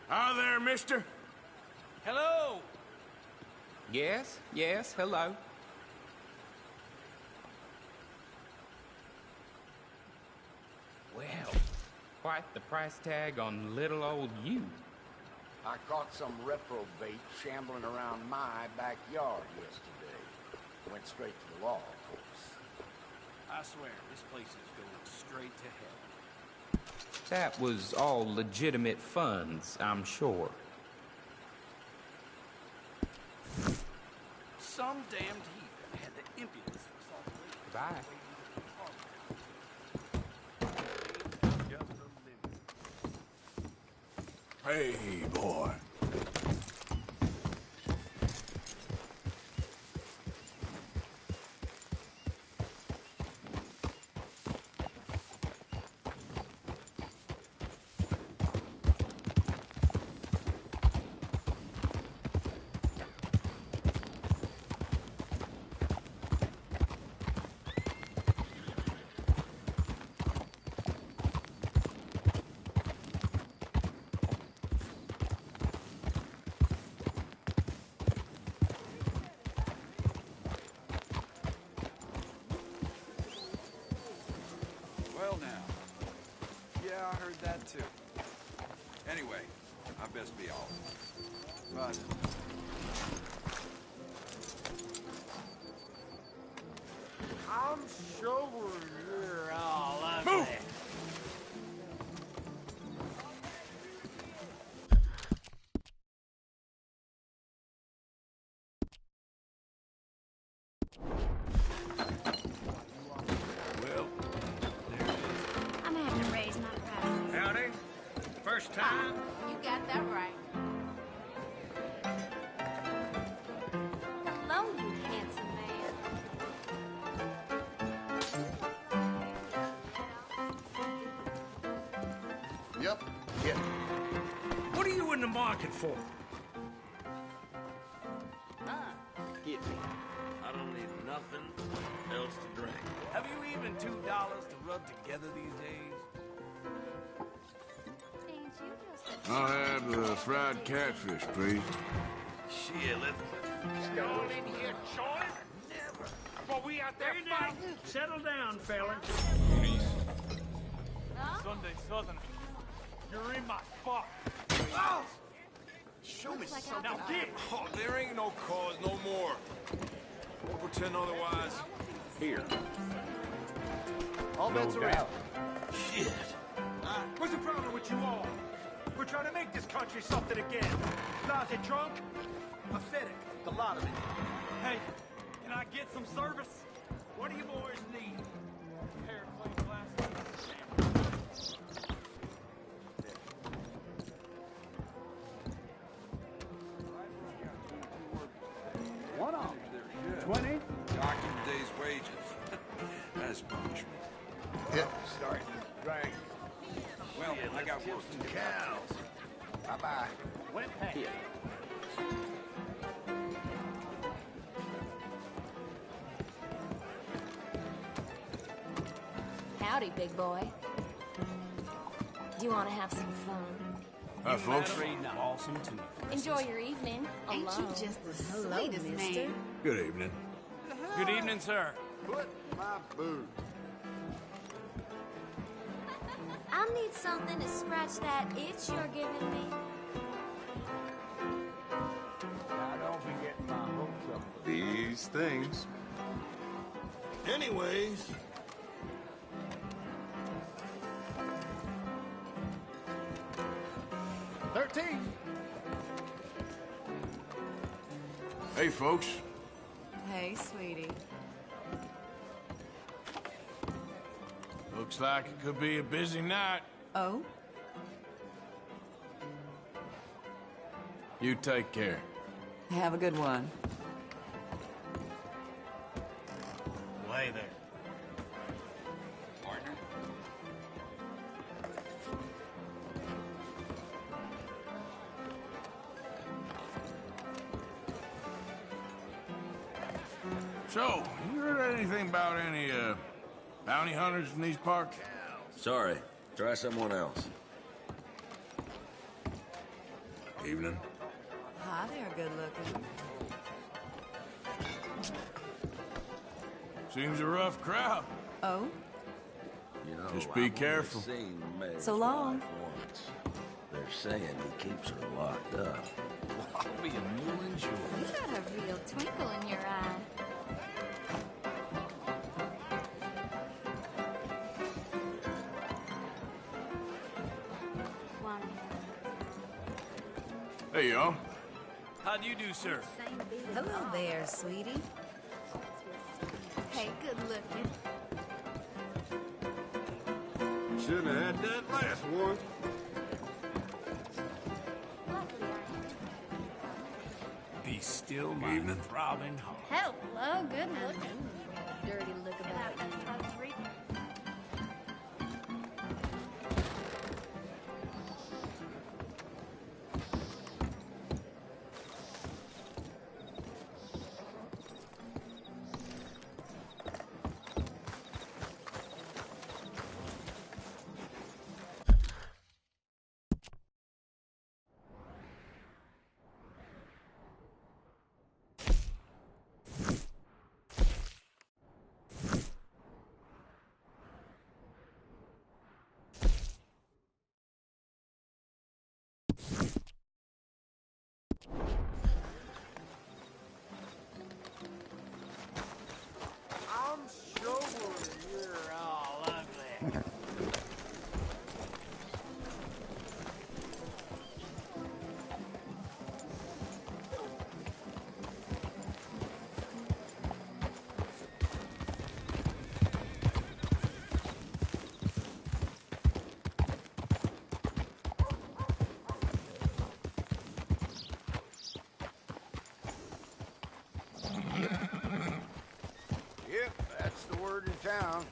Hi there, mister. Hello! Yes, yes, hello. Well, quite the price tag on little old you. I caught some reprobate shambling around my backyard yesterday. Went straight to the law, of course. I swear, this place is going straight to hell. That was all legitimate funds, I'm sure. Some damned heathen had the impudence to assault the lady. Goodbye. Hey, boy. Well now. Yeah, I heard that too. Anyway, I best be off. But... I'm sure you're all ugly. Move! Well, there it is. I'm gonna have to raise my prices. Howdy. First time? You got that right. Hello, you handsome man. Yep. Yeah. What are you in the market for? Get me. I don't need nothing else to drink. Have you even $2 to rub together these days? Ain't you just a I'll have the fried catfish, please. Shit, let's go in here, join. Never. While we out there fighting. Settle down, fella. Sunday Southern. You're in my spot. Oh! Show me something. Now get. Oh, there ain't no cause no more. We'll pretend otherwise. Here. All bets are out. Shit. What's the problem with you all? We're trying to make this country something again. Guys are drunk, pathetic, the lot of it. Hey, can I get some service? What do you boys need? A pair of clean glasses. One off. 20. Docking a day's wages. That's punishment. Yeah. Starting to drag. Well, I got work to do. Cows. Bye-bye. Went past. Here. howdy, big boy. Do you want to have some fun? Hi, folks. Awesome too. Enjoy your evening. Ain't you Alone. just the sweetest man? Good evening. Good evening, sir. Put my boots. I need something to scratch that itch you're giving me. Now don't be getting my hopes up. These things. Anyways, 13. Hey, folks. Hey, sweetie. Looks like it could be a busy night. Oh? You take care. Have a good one. lay there. Partner. So, you heard anything about any, bounty hunters in these parts? Sorry. Try someone else. Evening. Hi there, good looking. Seems a rough crowd. Oh? You know, Just be I've careful. only seen Meg's So long. wife once. They're saying he keeps her locked up. I'll be a million jewels. You got a real twinkle in your eye. Hey, y'all. How do you do, sir? Hello there, sweetie. Hey, good looking. Shouldn't have had that last one. Be still my throbbing heart. Hello, good looking. Dirty look about you. I'm sure you're all ugly. Yep, that's the word in town.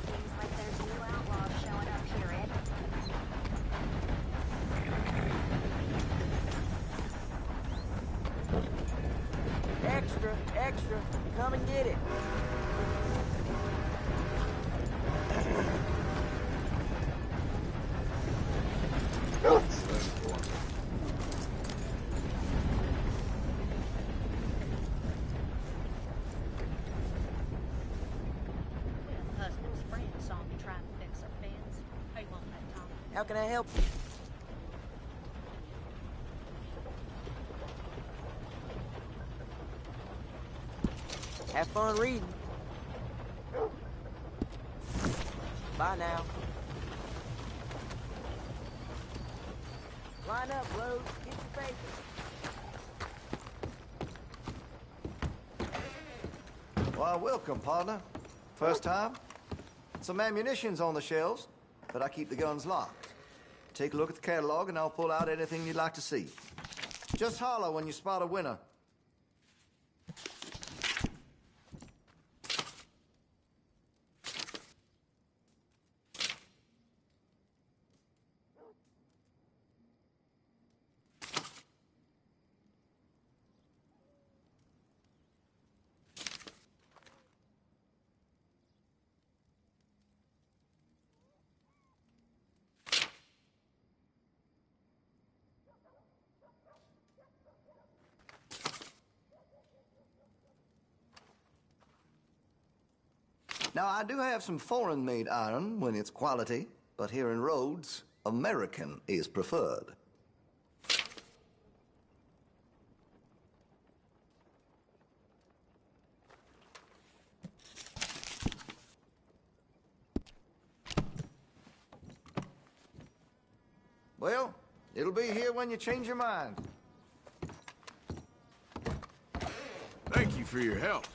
Seems like there's new outlaws showing up here, Ed. Extra, extra, come and get it. Husband's friend saw me trying to fix a fence. He won't let Tom. How can I help you? Have fun reading. Bye now. Line up, Rose. Get your papers. Why, welcome, partner. First time? Some ammunition's on the shelves, but I keep the guns locked. Take a look at the catalog, and I'll pull out anything you'd like to see. Just holler when you spot a winner. Now, I do have some foreign-made iron when it's quality, but here in Rhodes, American is preferred. Well, it'll be here when you change your mind. Thank you for your help.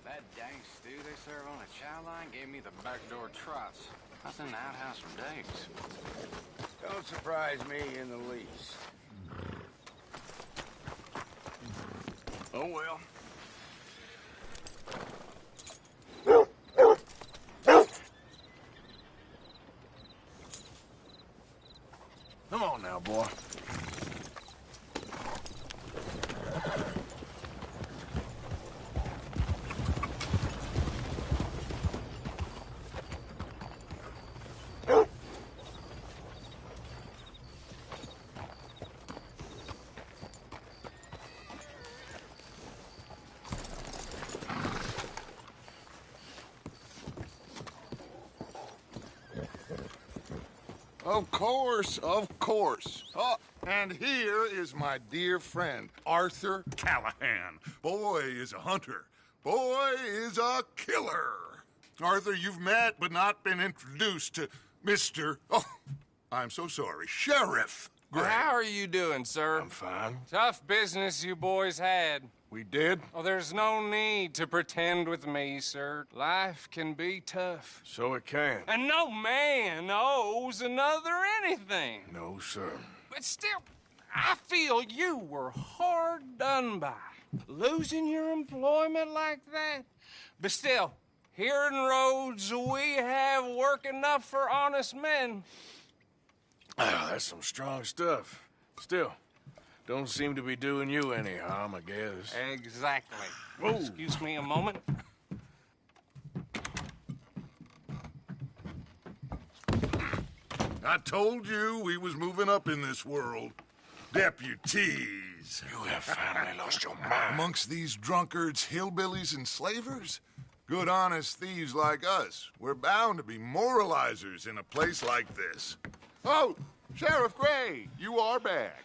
That dang stew they serve on a chow line gave me the backdoor trots. I was in the outhouse for days. Don't surprise me in the least. Oh, well. Come on now, boy. Of course, of course. Oh, and here is my dear friend, Arthur Callahan. Boy is a hunter. Boy is a killer. Arthur, you've met but not been introduced to Mr. Oh, I'm so sorry, Sheriff Gray. How are you doing, sir? I'm fine. Tough business you boys had. We did? Oh, there's no need to pretend with me, sir. Life can be tough. So it can. And no man owes another anything. No, sir. But still, I feel you were hard done by. Losing your employment like that. But still, here in Rhodes, we have work enough for honest men. Ah, that's some strong stuff. Still, don't seem to be doing you any harm, I guess. Exactly. Whoa. Excuse me a moment. I told you we was moving up in this world. Deputies. You have finally lost your mind. Amongst these drunkards, hillbillies, and slavers? Good, honest thieves like us. We're bound to be moralizers in a place like this. Oh, Sheriff Gray, you are back.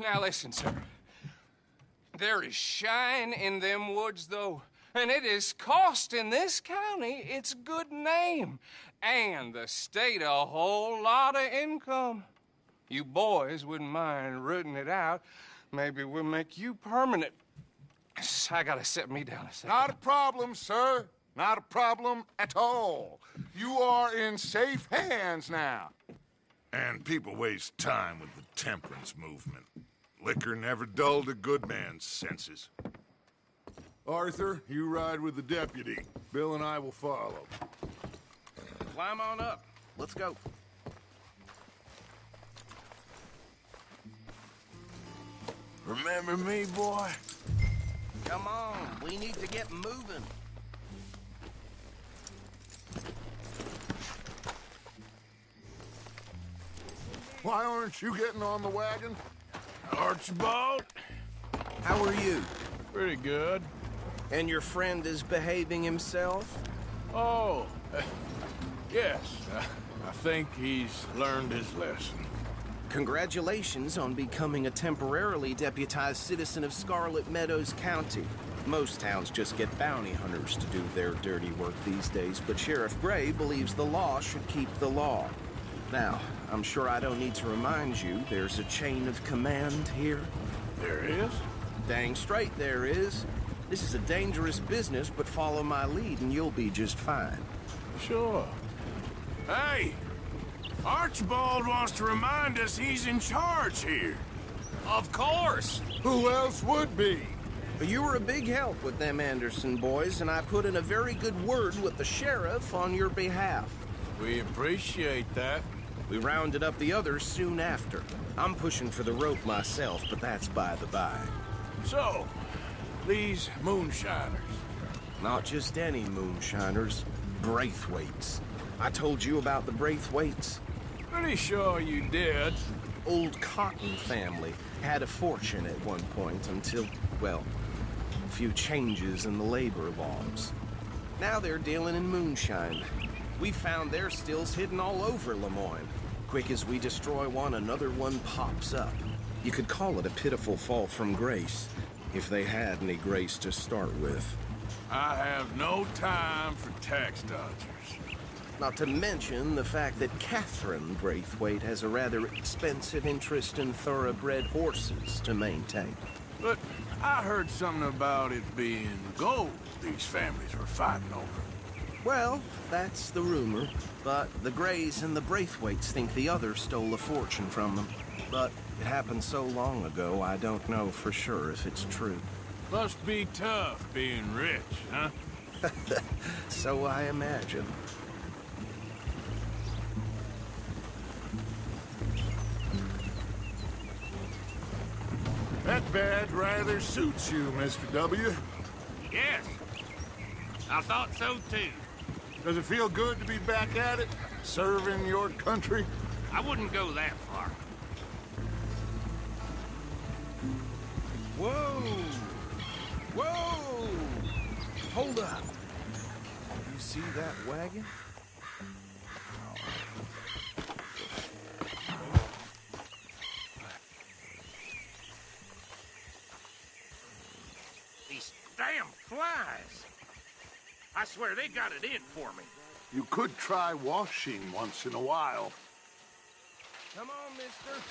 Now listen, sir. There is shine in them woods, though, and it is costing this county its good name and the state a whole lot of income. You boys wouldn't mind rooting it out. Maybe we'll make you permanent. I gotta set me down a second. Not a problem, sir. Not a problem at all. You are in safe hands now. And people waste time with the temperance movement. Liquor never dulled a good man's senses. Arthur, you ride with the deputy. Bill and I will follow. Climb on up. Let's go. Remember me, boy? Come on, we need to get moving. Why aren't you getting on the wagon? Archibald? How are you? Pretty good. And your friend is behaving himself? Oh, yes. I think he's learned his lesson. Congratulations on becoming a temporarily deputized citizen of Scarlet Meadows County. Most towns just get bounty hunters to do their dirty work these days, but Sheriff Gray believes the law should keep the law. Now, I'm sure I don't need to remind you there's a chain of command here. There is? Dang straight there is. This is a dangerous business, but follow my lead and you'll be just fine. Sure. Hey! Archibald wants to remind us he's in charge here. Of course! Who else would be? You were a big help with them Anderson boys, and I put in a very good word with the sheriff on your behalf. We appreciate that. We rounded up the others soon after. I'm pushing for the rope myself, but that's by the by. So, these moonshiners. Not just any moonshiners, Braithwaites. I told you about the Braithwaites? Pretty sure you did. Old Cotton family had a fortune at one point until, well, A few changes in the labor laws. Now they're dealing in moonshine. We found their stills hidden all over Lemoyne. Quick as we destroy one, another one pops up. You could call it a pitiful fall from grace, if they had any grace to start with. I have no time for tax dodgers. Not to mention the fact that Catherine Braithwaite has a rather expensive interest in thoroughbred horses to maintain. But I heard something about it being gold these families were fighting over. Well, that's the rumor. But the Greys and the Braithwaites think the others stole a fortune from them. But it happened so long ago, I don't know for sure if it's true. Must be tough being rich, huh? So I imagine. That bed rather suits you, Mr. W. Yes. I thought so, too. Does it feel good to be back at it? Serving your country? I wouldn't go that far. Whoa! Whoa! Hold up. You see that wagon? These damn flies. I swear they got it in for me. You could try washing once in a while. Come on, mister.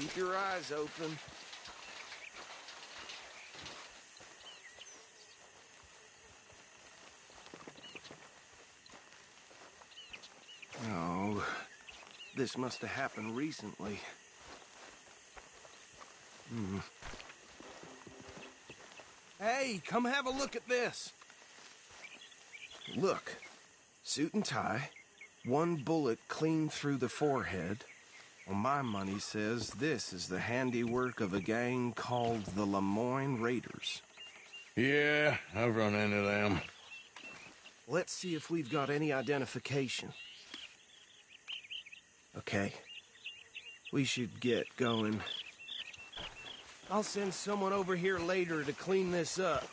Keep your eyes open. Oh, this must have happened recently. Hey, come have a look at this. Look, suit and tie, one bullet clean through the forehead. Well, my money says this is the handiwork of a gang called the Lemoyne Raiders. Yeah, I've run into them. Let's see if we've got any identification. Okay. We should get going. I'll send someone over here later to clean this up.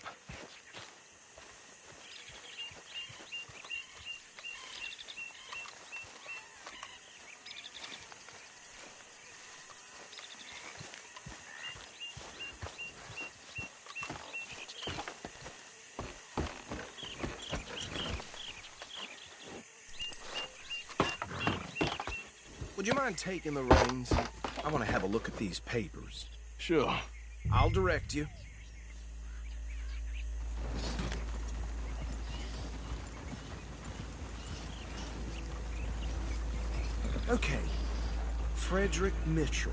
Would you mind taking the reins? I want to have a look at these papers. Sure. I'll direct you. Okay. Frederick Mitchell,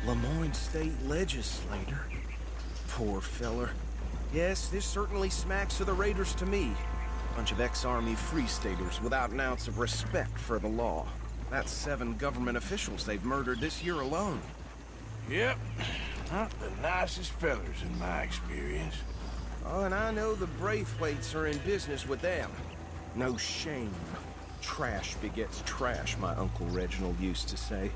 Lemoyne State Legislator. Poor feller. Yes, this certainly smacks of the Raiders to me. Bunch of ex-Army Free Staters without an ounce of respect for the law. That's 7 government officials they've murdered this year alone. Yep. Not the nicest fellers in my experience. Oh, and I know the Braithwaites are in business with them. No shame. Trash begets trash, my Uncle Reginald used to say.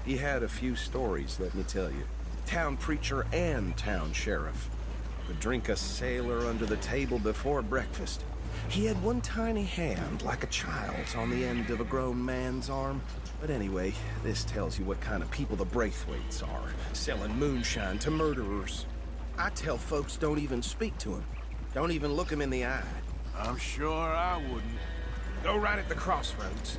He had a few stories, let me tell you. Town preacher and town sheriff. Would drink a sailor under the table before breakfast. He had one tiny hand, like a child's, on the end of a grown man's arm. But anyway, this tells you what kind of people the Braithwaites are, selling moonshine to murderers. I tell folks don't even speak to him. Don't even look him in the eye. I'm sure I wouldn't. Go right at the crossroads.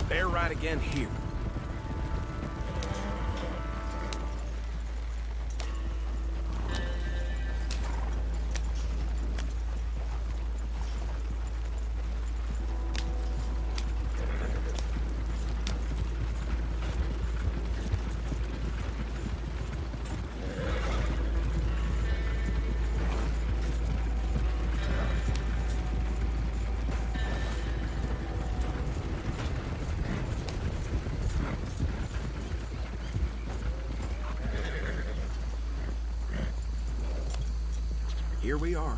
Bear right again here. here we are.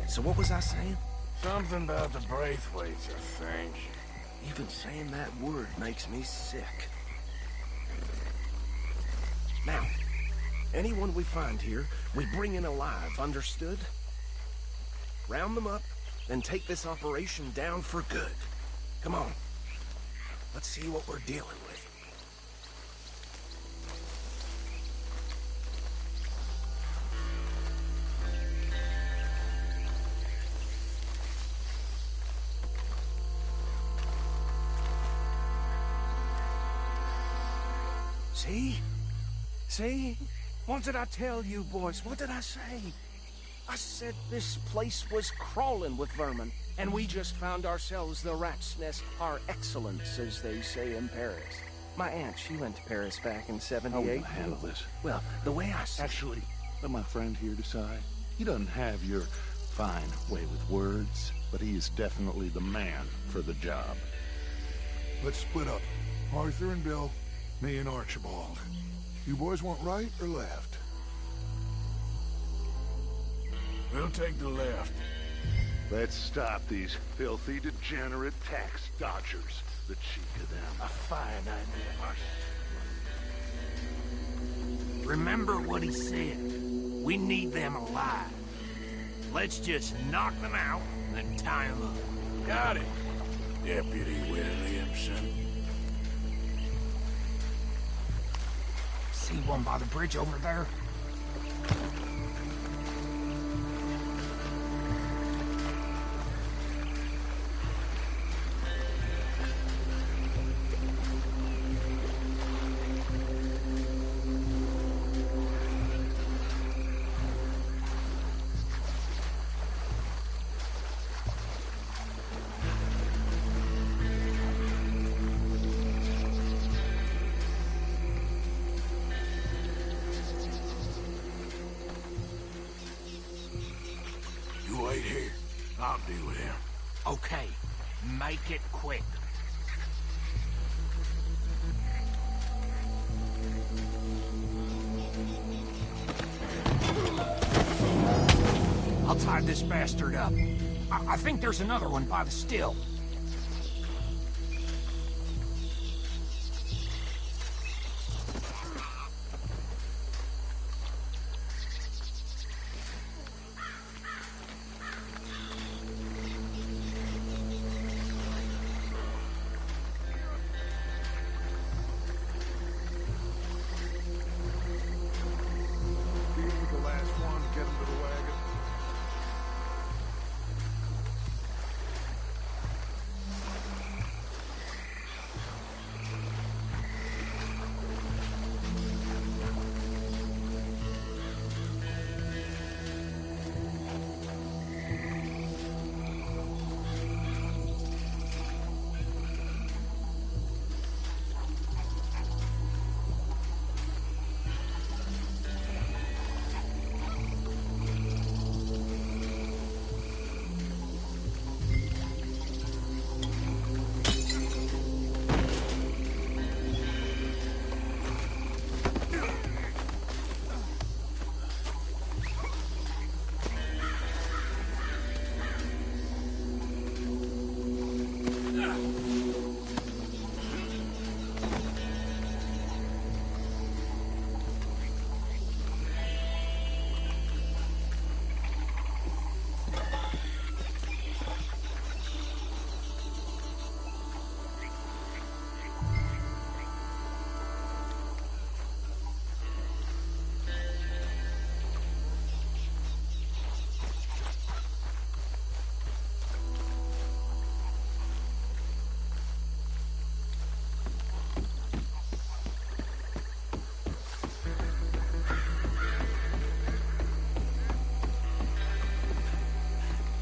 So what was I saying? Something about the Braithwaites, I think. Even saying that word makes me sick. Now, anyone we find here, we bring in alive, understood? Round them up, and take this operation down for good. Come on. Let's see what we're dealing with. See? See? What did I tell you, boys? What did I say? I said this place was crawling with vermin, and we just found ourselves the rat's nest par excellence, as they say in Paris. My aunt, she went to Paris back in '78. How are we gonna handle this? Well, the way I see Actually, let my friend here decide. He doesn't have your fine way with words, but he is definitely the man for the job. Let's split up. Arthur and Bill, me and Archibald. You boys want right or left? We'll take the left. Let's stop these filthy, degenerate tax dodgers. The cheek of them. A fine idea. Remember what he said. We need them alive. Let's just knock them out and then tie them up. Got it, Deputy Williamson. See one by the bridge over there? Wait here. I'll deal with him. Okay, make it quick. I'll tie this bastard up. I think there's another one by the still.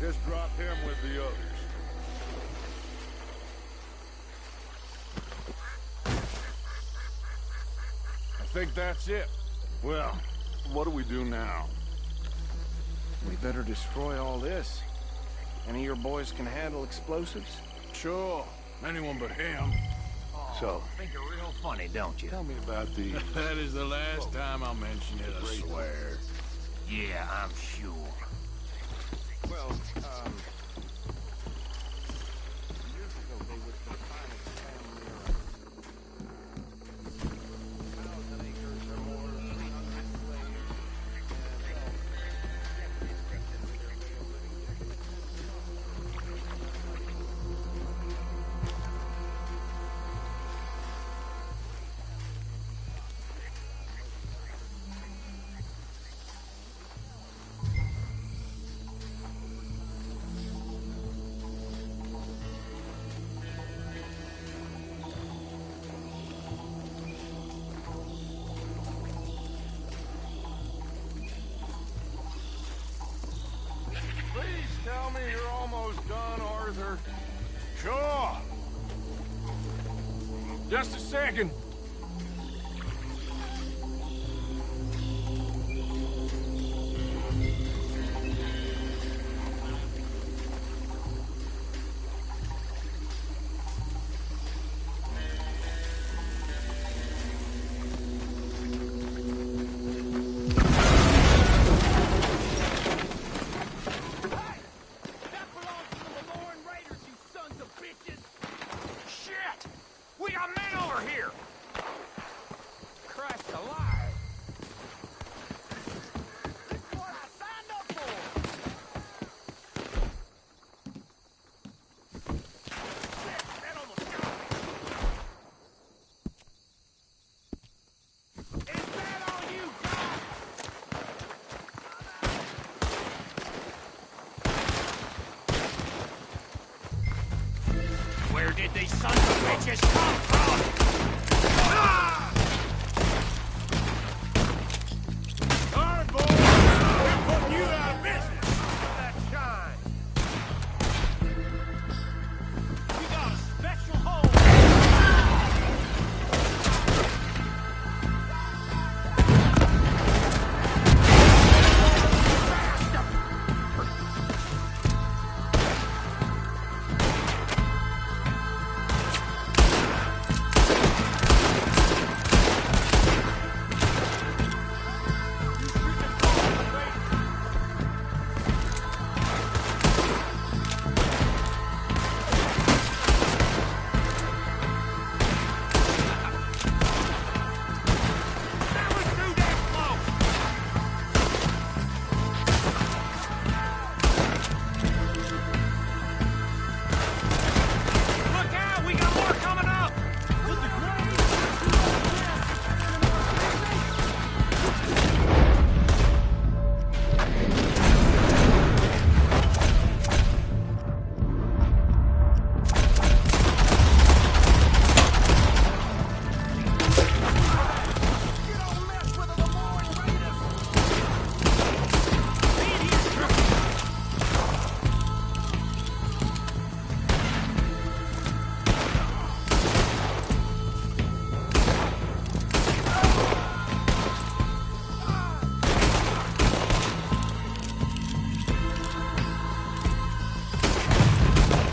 Just drop him with the others. I think that's it. Well, what do we do now? We better destroy all this. Any of your boys can handle explosives? Sure. Anyone but him. So, Think you're real funny, don't you? tell me about the... That is the last time I'll mention it, I swear. Yeah, I'm sure. Well, years ago they was the finest family around. 1,000 acres or more, 300 slaves. Deputies crept into their way of living. Please tell me you're almost done, Arthur. Sure. Just a second. Shit! We got men over here! Christ alive! This is what I signed up for! Shit! That almost got me! Is that all you got? Where did these sons of bitches come from? Ah! All right, boys. We're putting you out of business. That shine. We got a special home. Look out! We got more coming up!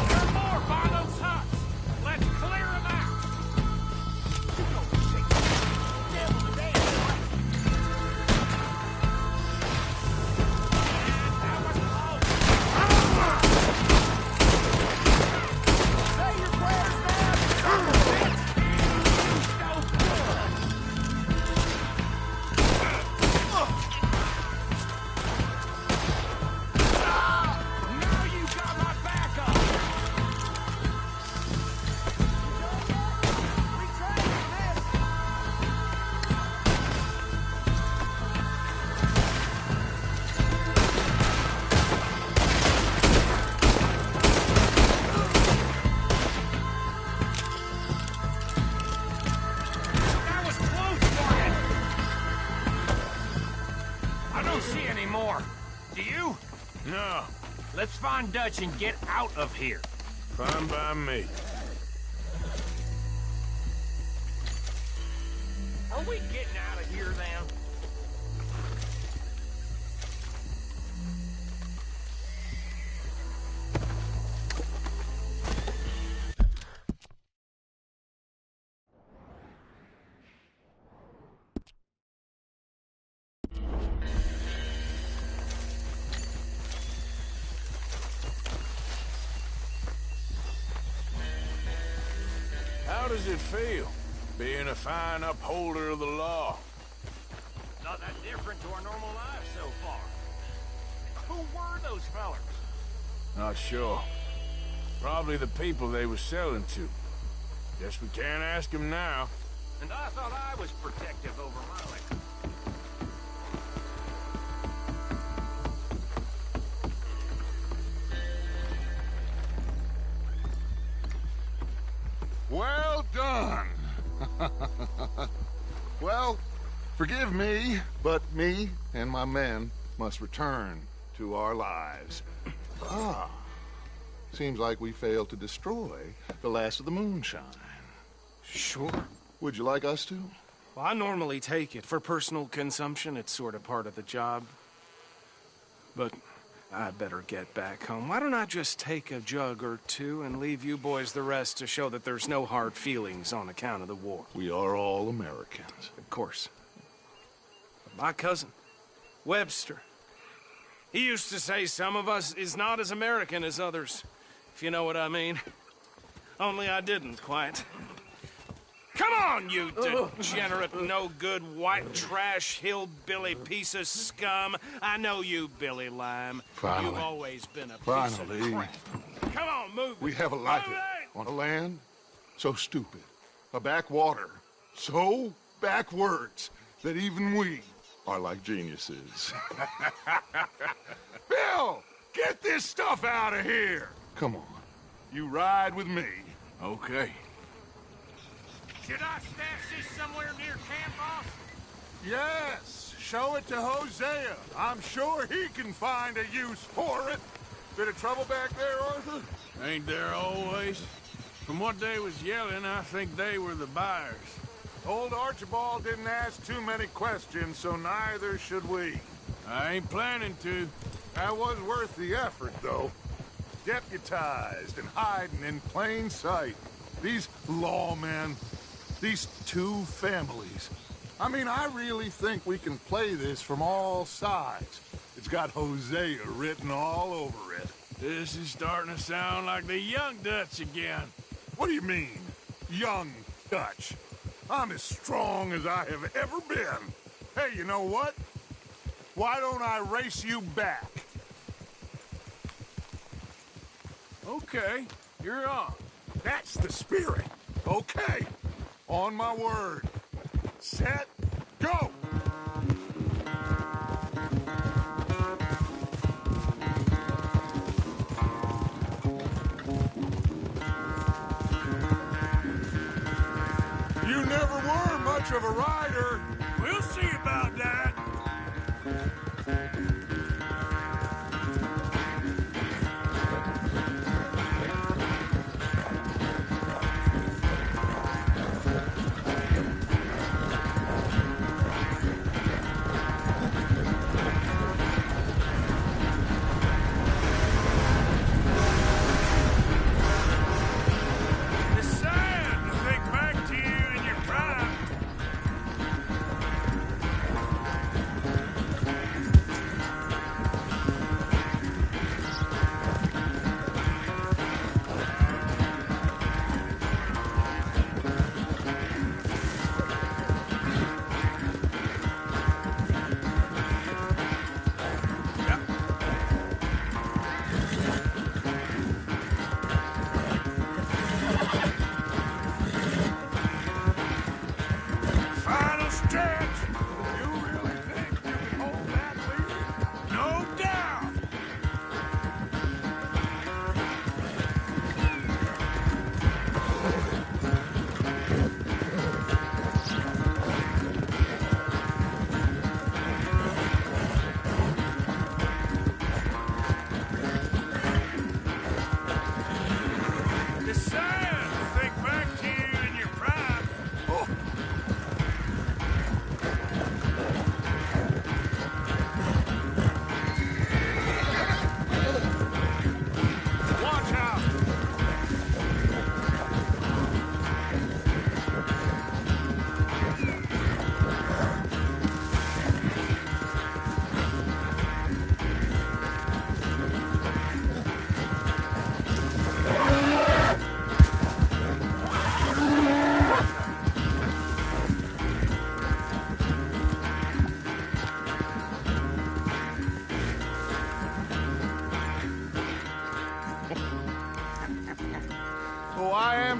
There are more by those huts! Let's clear them out! Say your prayers now, you son of a bitch! Now you got my backup! That was close, Morgan! I don't see any more. Do you? No, Let's find Dutch and get out of here. fine by me. Are we getting out of here then? does it feel, being a fine upholder of the law? Not that different to our normal lives so far. Who were those fellers? Not sure. Probably the people they were selling to. Guess we can't ask them now. And I thought I was protective over my liquor. Well done. Well, forgive me, but me and my men must return to our lives. Ah, seems like we failed to destroy the last of the moonshine. Sure. Would you like us to? Well, I normally take it. For personal consumption, it's sort of part of the job. But I better get back home. Why don't I just take a jug or two and leave you boys the rest to show that there's no hard feelings on account of the war? We are all Americans. Of course. But my cousin, Webster, he used to say some of us is not as American as others, if you know what I mean. Only I didn't quite. Come on, you degenerate, no-good, white trash, hillbilly piece of scum. I know you, Billy Lime. Finally. You've always been a piece Finally. of crap. Come on, move We it. have a life Move it. on a land so stupid, a backwater so backwards that even we are like geniuses. Bill, get this stuff out of here. Come on, you ride with me. Okay. Should I stash this somewhere near camp, boss? Yes, show it to Hosea. I'm sure he can find a use for it. Bit of trouble back there, Arthur? Ain't there always? From what they was yelling, I think they were the buyers. Old Archibald didn't ask too many questions, so neither should we. I ain't planning to. That was worth the effort, though. Deputized and hiding in plain sight. These lawmen, these two families. I mean, I really think we can play this from all sides. It's got Hosea written all over it. This is starting to sound like the Young Dutch again. What do you mean, Young Dutch? I'm as strong as I have ever been. Hey, you know what? Why don't I race you back? Okay, you're on. That's the spirit. Okay. On my word. Set, go! You never were much of a rider. We'll see about that.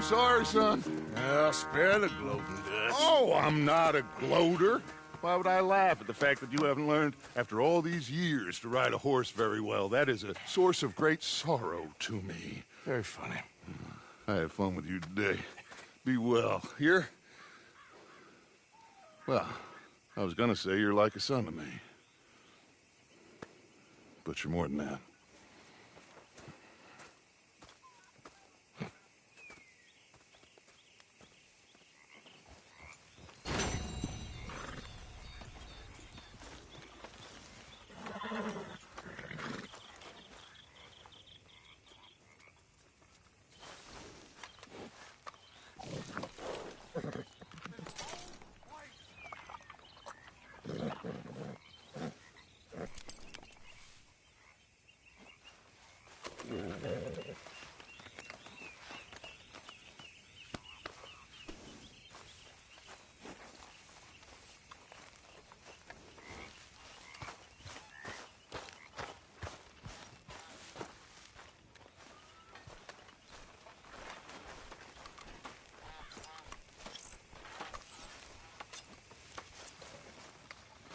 sorry, son. I'll spare the gloating, Dutch. Oh, I'm not a gloater. Why would I laugh at the fact that you haven't learned, after all these years, to ride a horse very well? That is a source of great sorrow to me. Very funny. I had fun with you today. Be well. Here? Well, I was gonna say you're like a son to me. But you're more than that.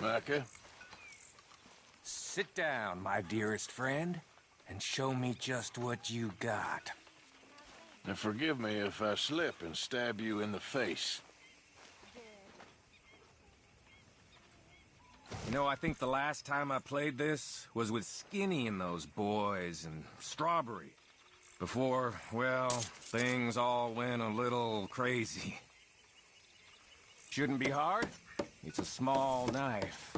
Micah? Sit down, my dearest friend, and show me just what you got. And forgive me if I slip and stab you in the face. You know, I think the last time I played this was with Skinny and those boys and Strawberry. Before, well, things all went a little crazy. Shouldn't be hard. It's a small knife.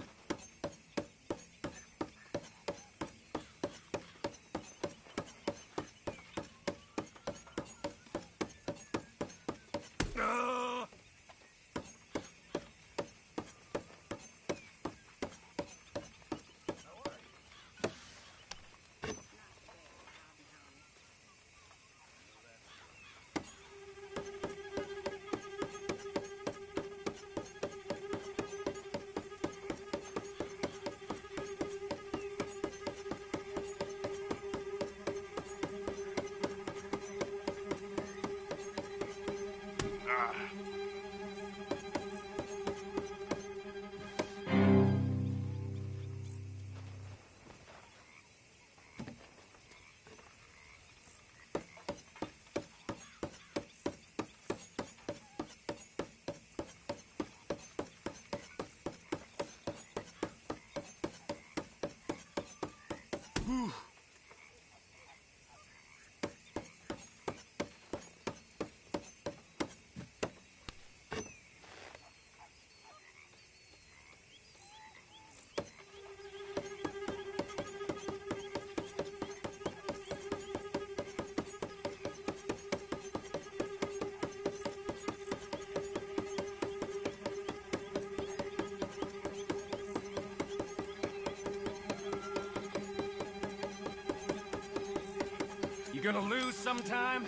You gonna lose sometime?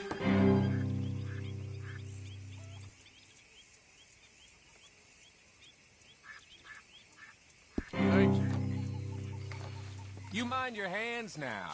Thank you. You mind your hands now.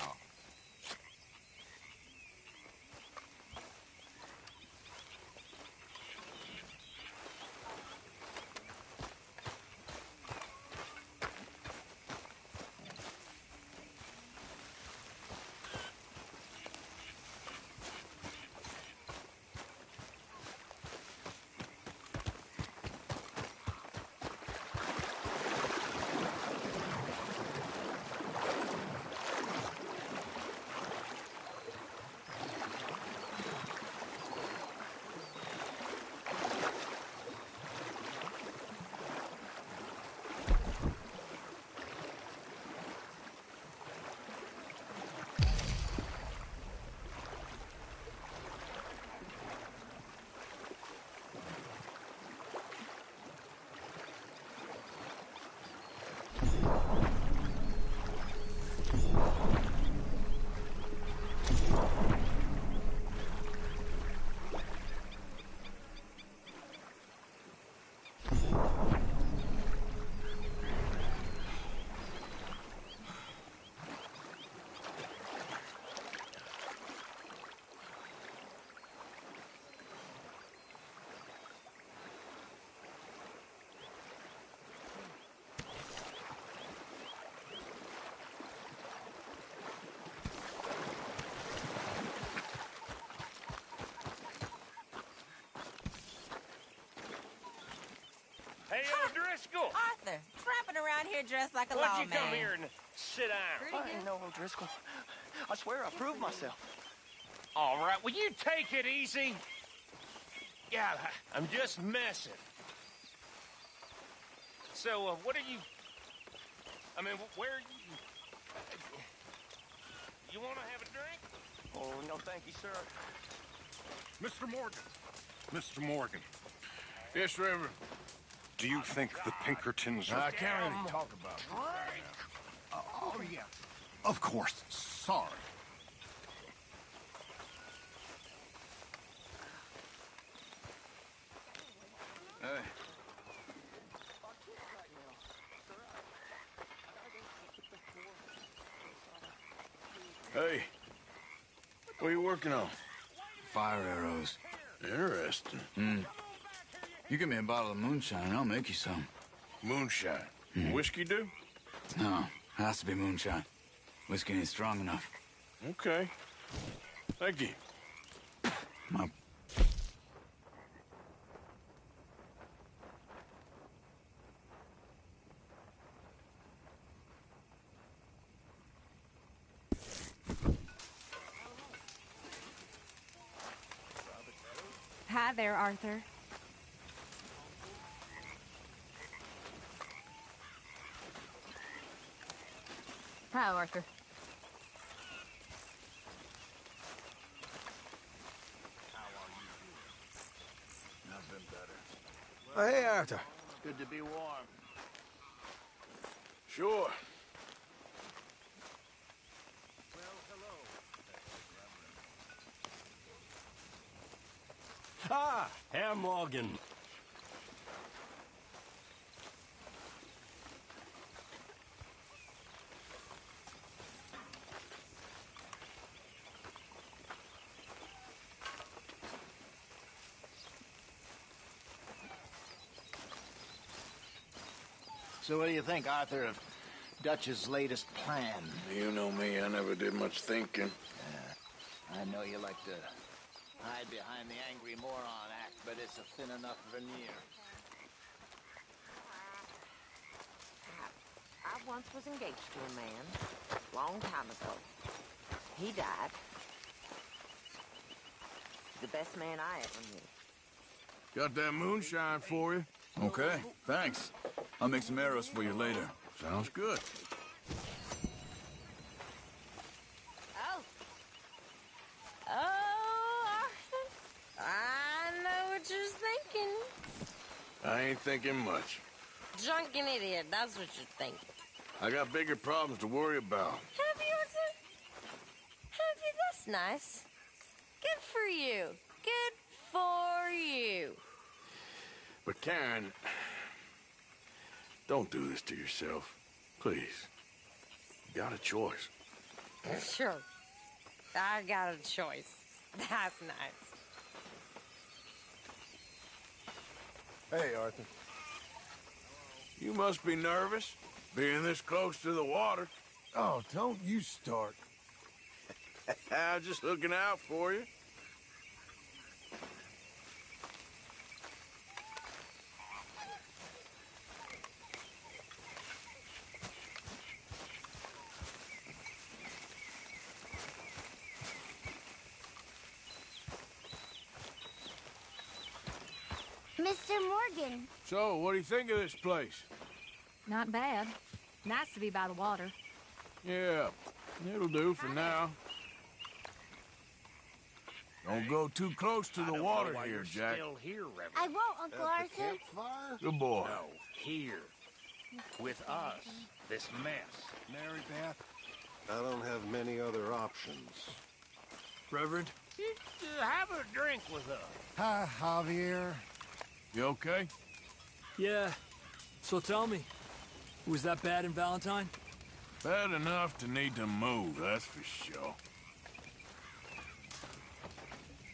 Hey, O'Driscoll! Arthur, tramping around here dressed like a Why'd lawman. you come here and sit down? I ain't no O'Driscoll. I swear I proved myself. All right, will you take it easy? Yeah, I'm just messing. So, what are you... I mean, where are you... You want to have a drink? Oh, no thank you, sir. Mr. Morgan. Mr. Morgan. Yes, Reverend. Do you think the Pinkertons are... I can't really talk about it right now. Oh, yeah. Of course. Sorry. Hey, what are you working on? Fire arrows. Interesting. You give me a bottle of moonshine, and I'll make you some. Moonshine. Whiskey do? No, has to be moonshine. Whiskey ain't strong enough. Okay. Thank you. My... Hi there, Arthur. Hi, Arthur. I've been better. Oh, hey, Arthur. Good to be warm. Sure. Ah, Herr Morgan. So what do you think, Arthur, of Dutch's latest plan? You know me, I never did much thinking. I know you like to hide behind the angry moron act, but it's a thin enough veneer. I once was engaged to a man, long time ago. He died. The best man I ever knew. Got that moonshine for you. Okay, thanks. I'll make some arrows for you later. Sounds good. Oh, Arthur, I know what you're thinking. I ain't thinking much. Drunken idiot, that's what you're thinking. I got bigger problems to worry about. Have you, Arthur? Have you? That's nice. Good for you. Good for you. But Karen, don't do this to yourself. Please. You got a choice. Sure. I got a choice. That's nice. Hey, Arthur. You must be nervous, being this close to the water. Oh, don't you start. I'm just looking out for you. Mr. Morgan. So, what do you think of this place? Not bad. Nice to be by the water. Yeah, it'll do for now. Don't go too close to the water here, Jack. Still here, Reverend. I won't, Uncle Arthur. Campfire? Good boy. No, here. With us. This mess. Mary Beth? I don't have many other options. Reverend? Have a drink with us. Hi, Javier. You okay? Yeah. So tell me, was that bad in Valentine? Bad enough to need to move, that's for sure.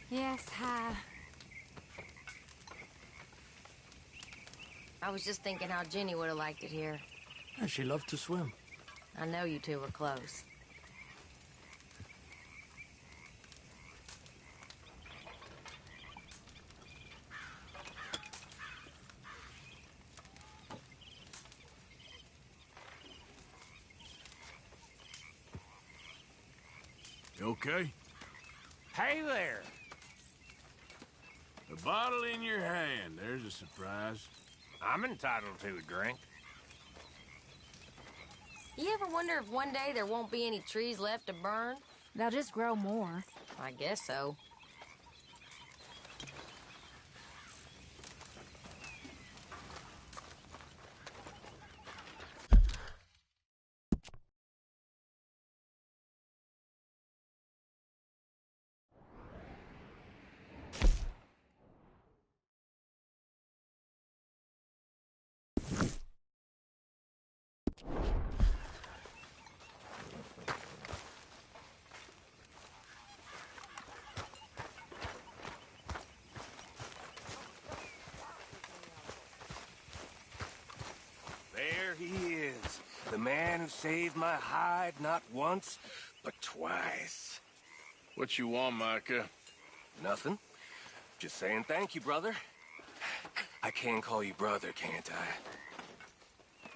Yes, hi. I was just thinking how Jenny would have liked it here. Yeah, she loved to swim. I know you two were close. You okay? Hey there. A bottle in your hand. There's a surprise. I'm entitled to a drink. You ever wonder if one day there won't be any trees left to burn? They'll just grow more. I guess so. There he is. The man who saved my hide not once, but twice. What you want, Micah? Nothing. Just saying thank you, brother. I can call you brother, can't I?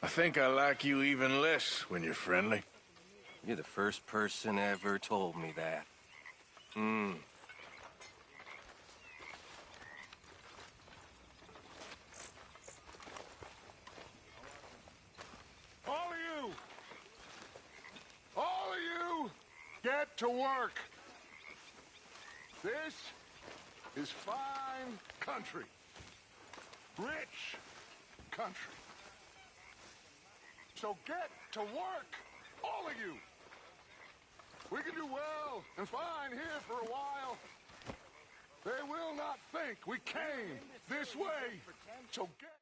I think I like you even less when you're friendly. You're the first person ever told me that. All of you, get to work. This is fine country. Rich country. So get to work, all of you. We can do well and fine here for a while. They will not think we came this way. So get...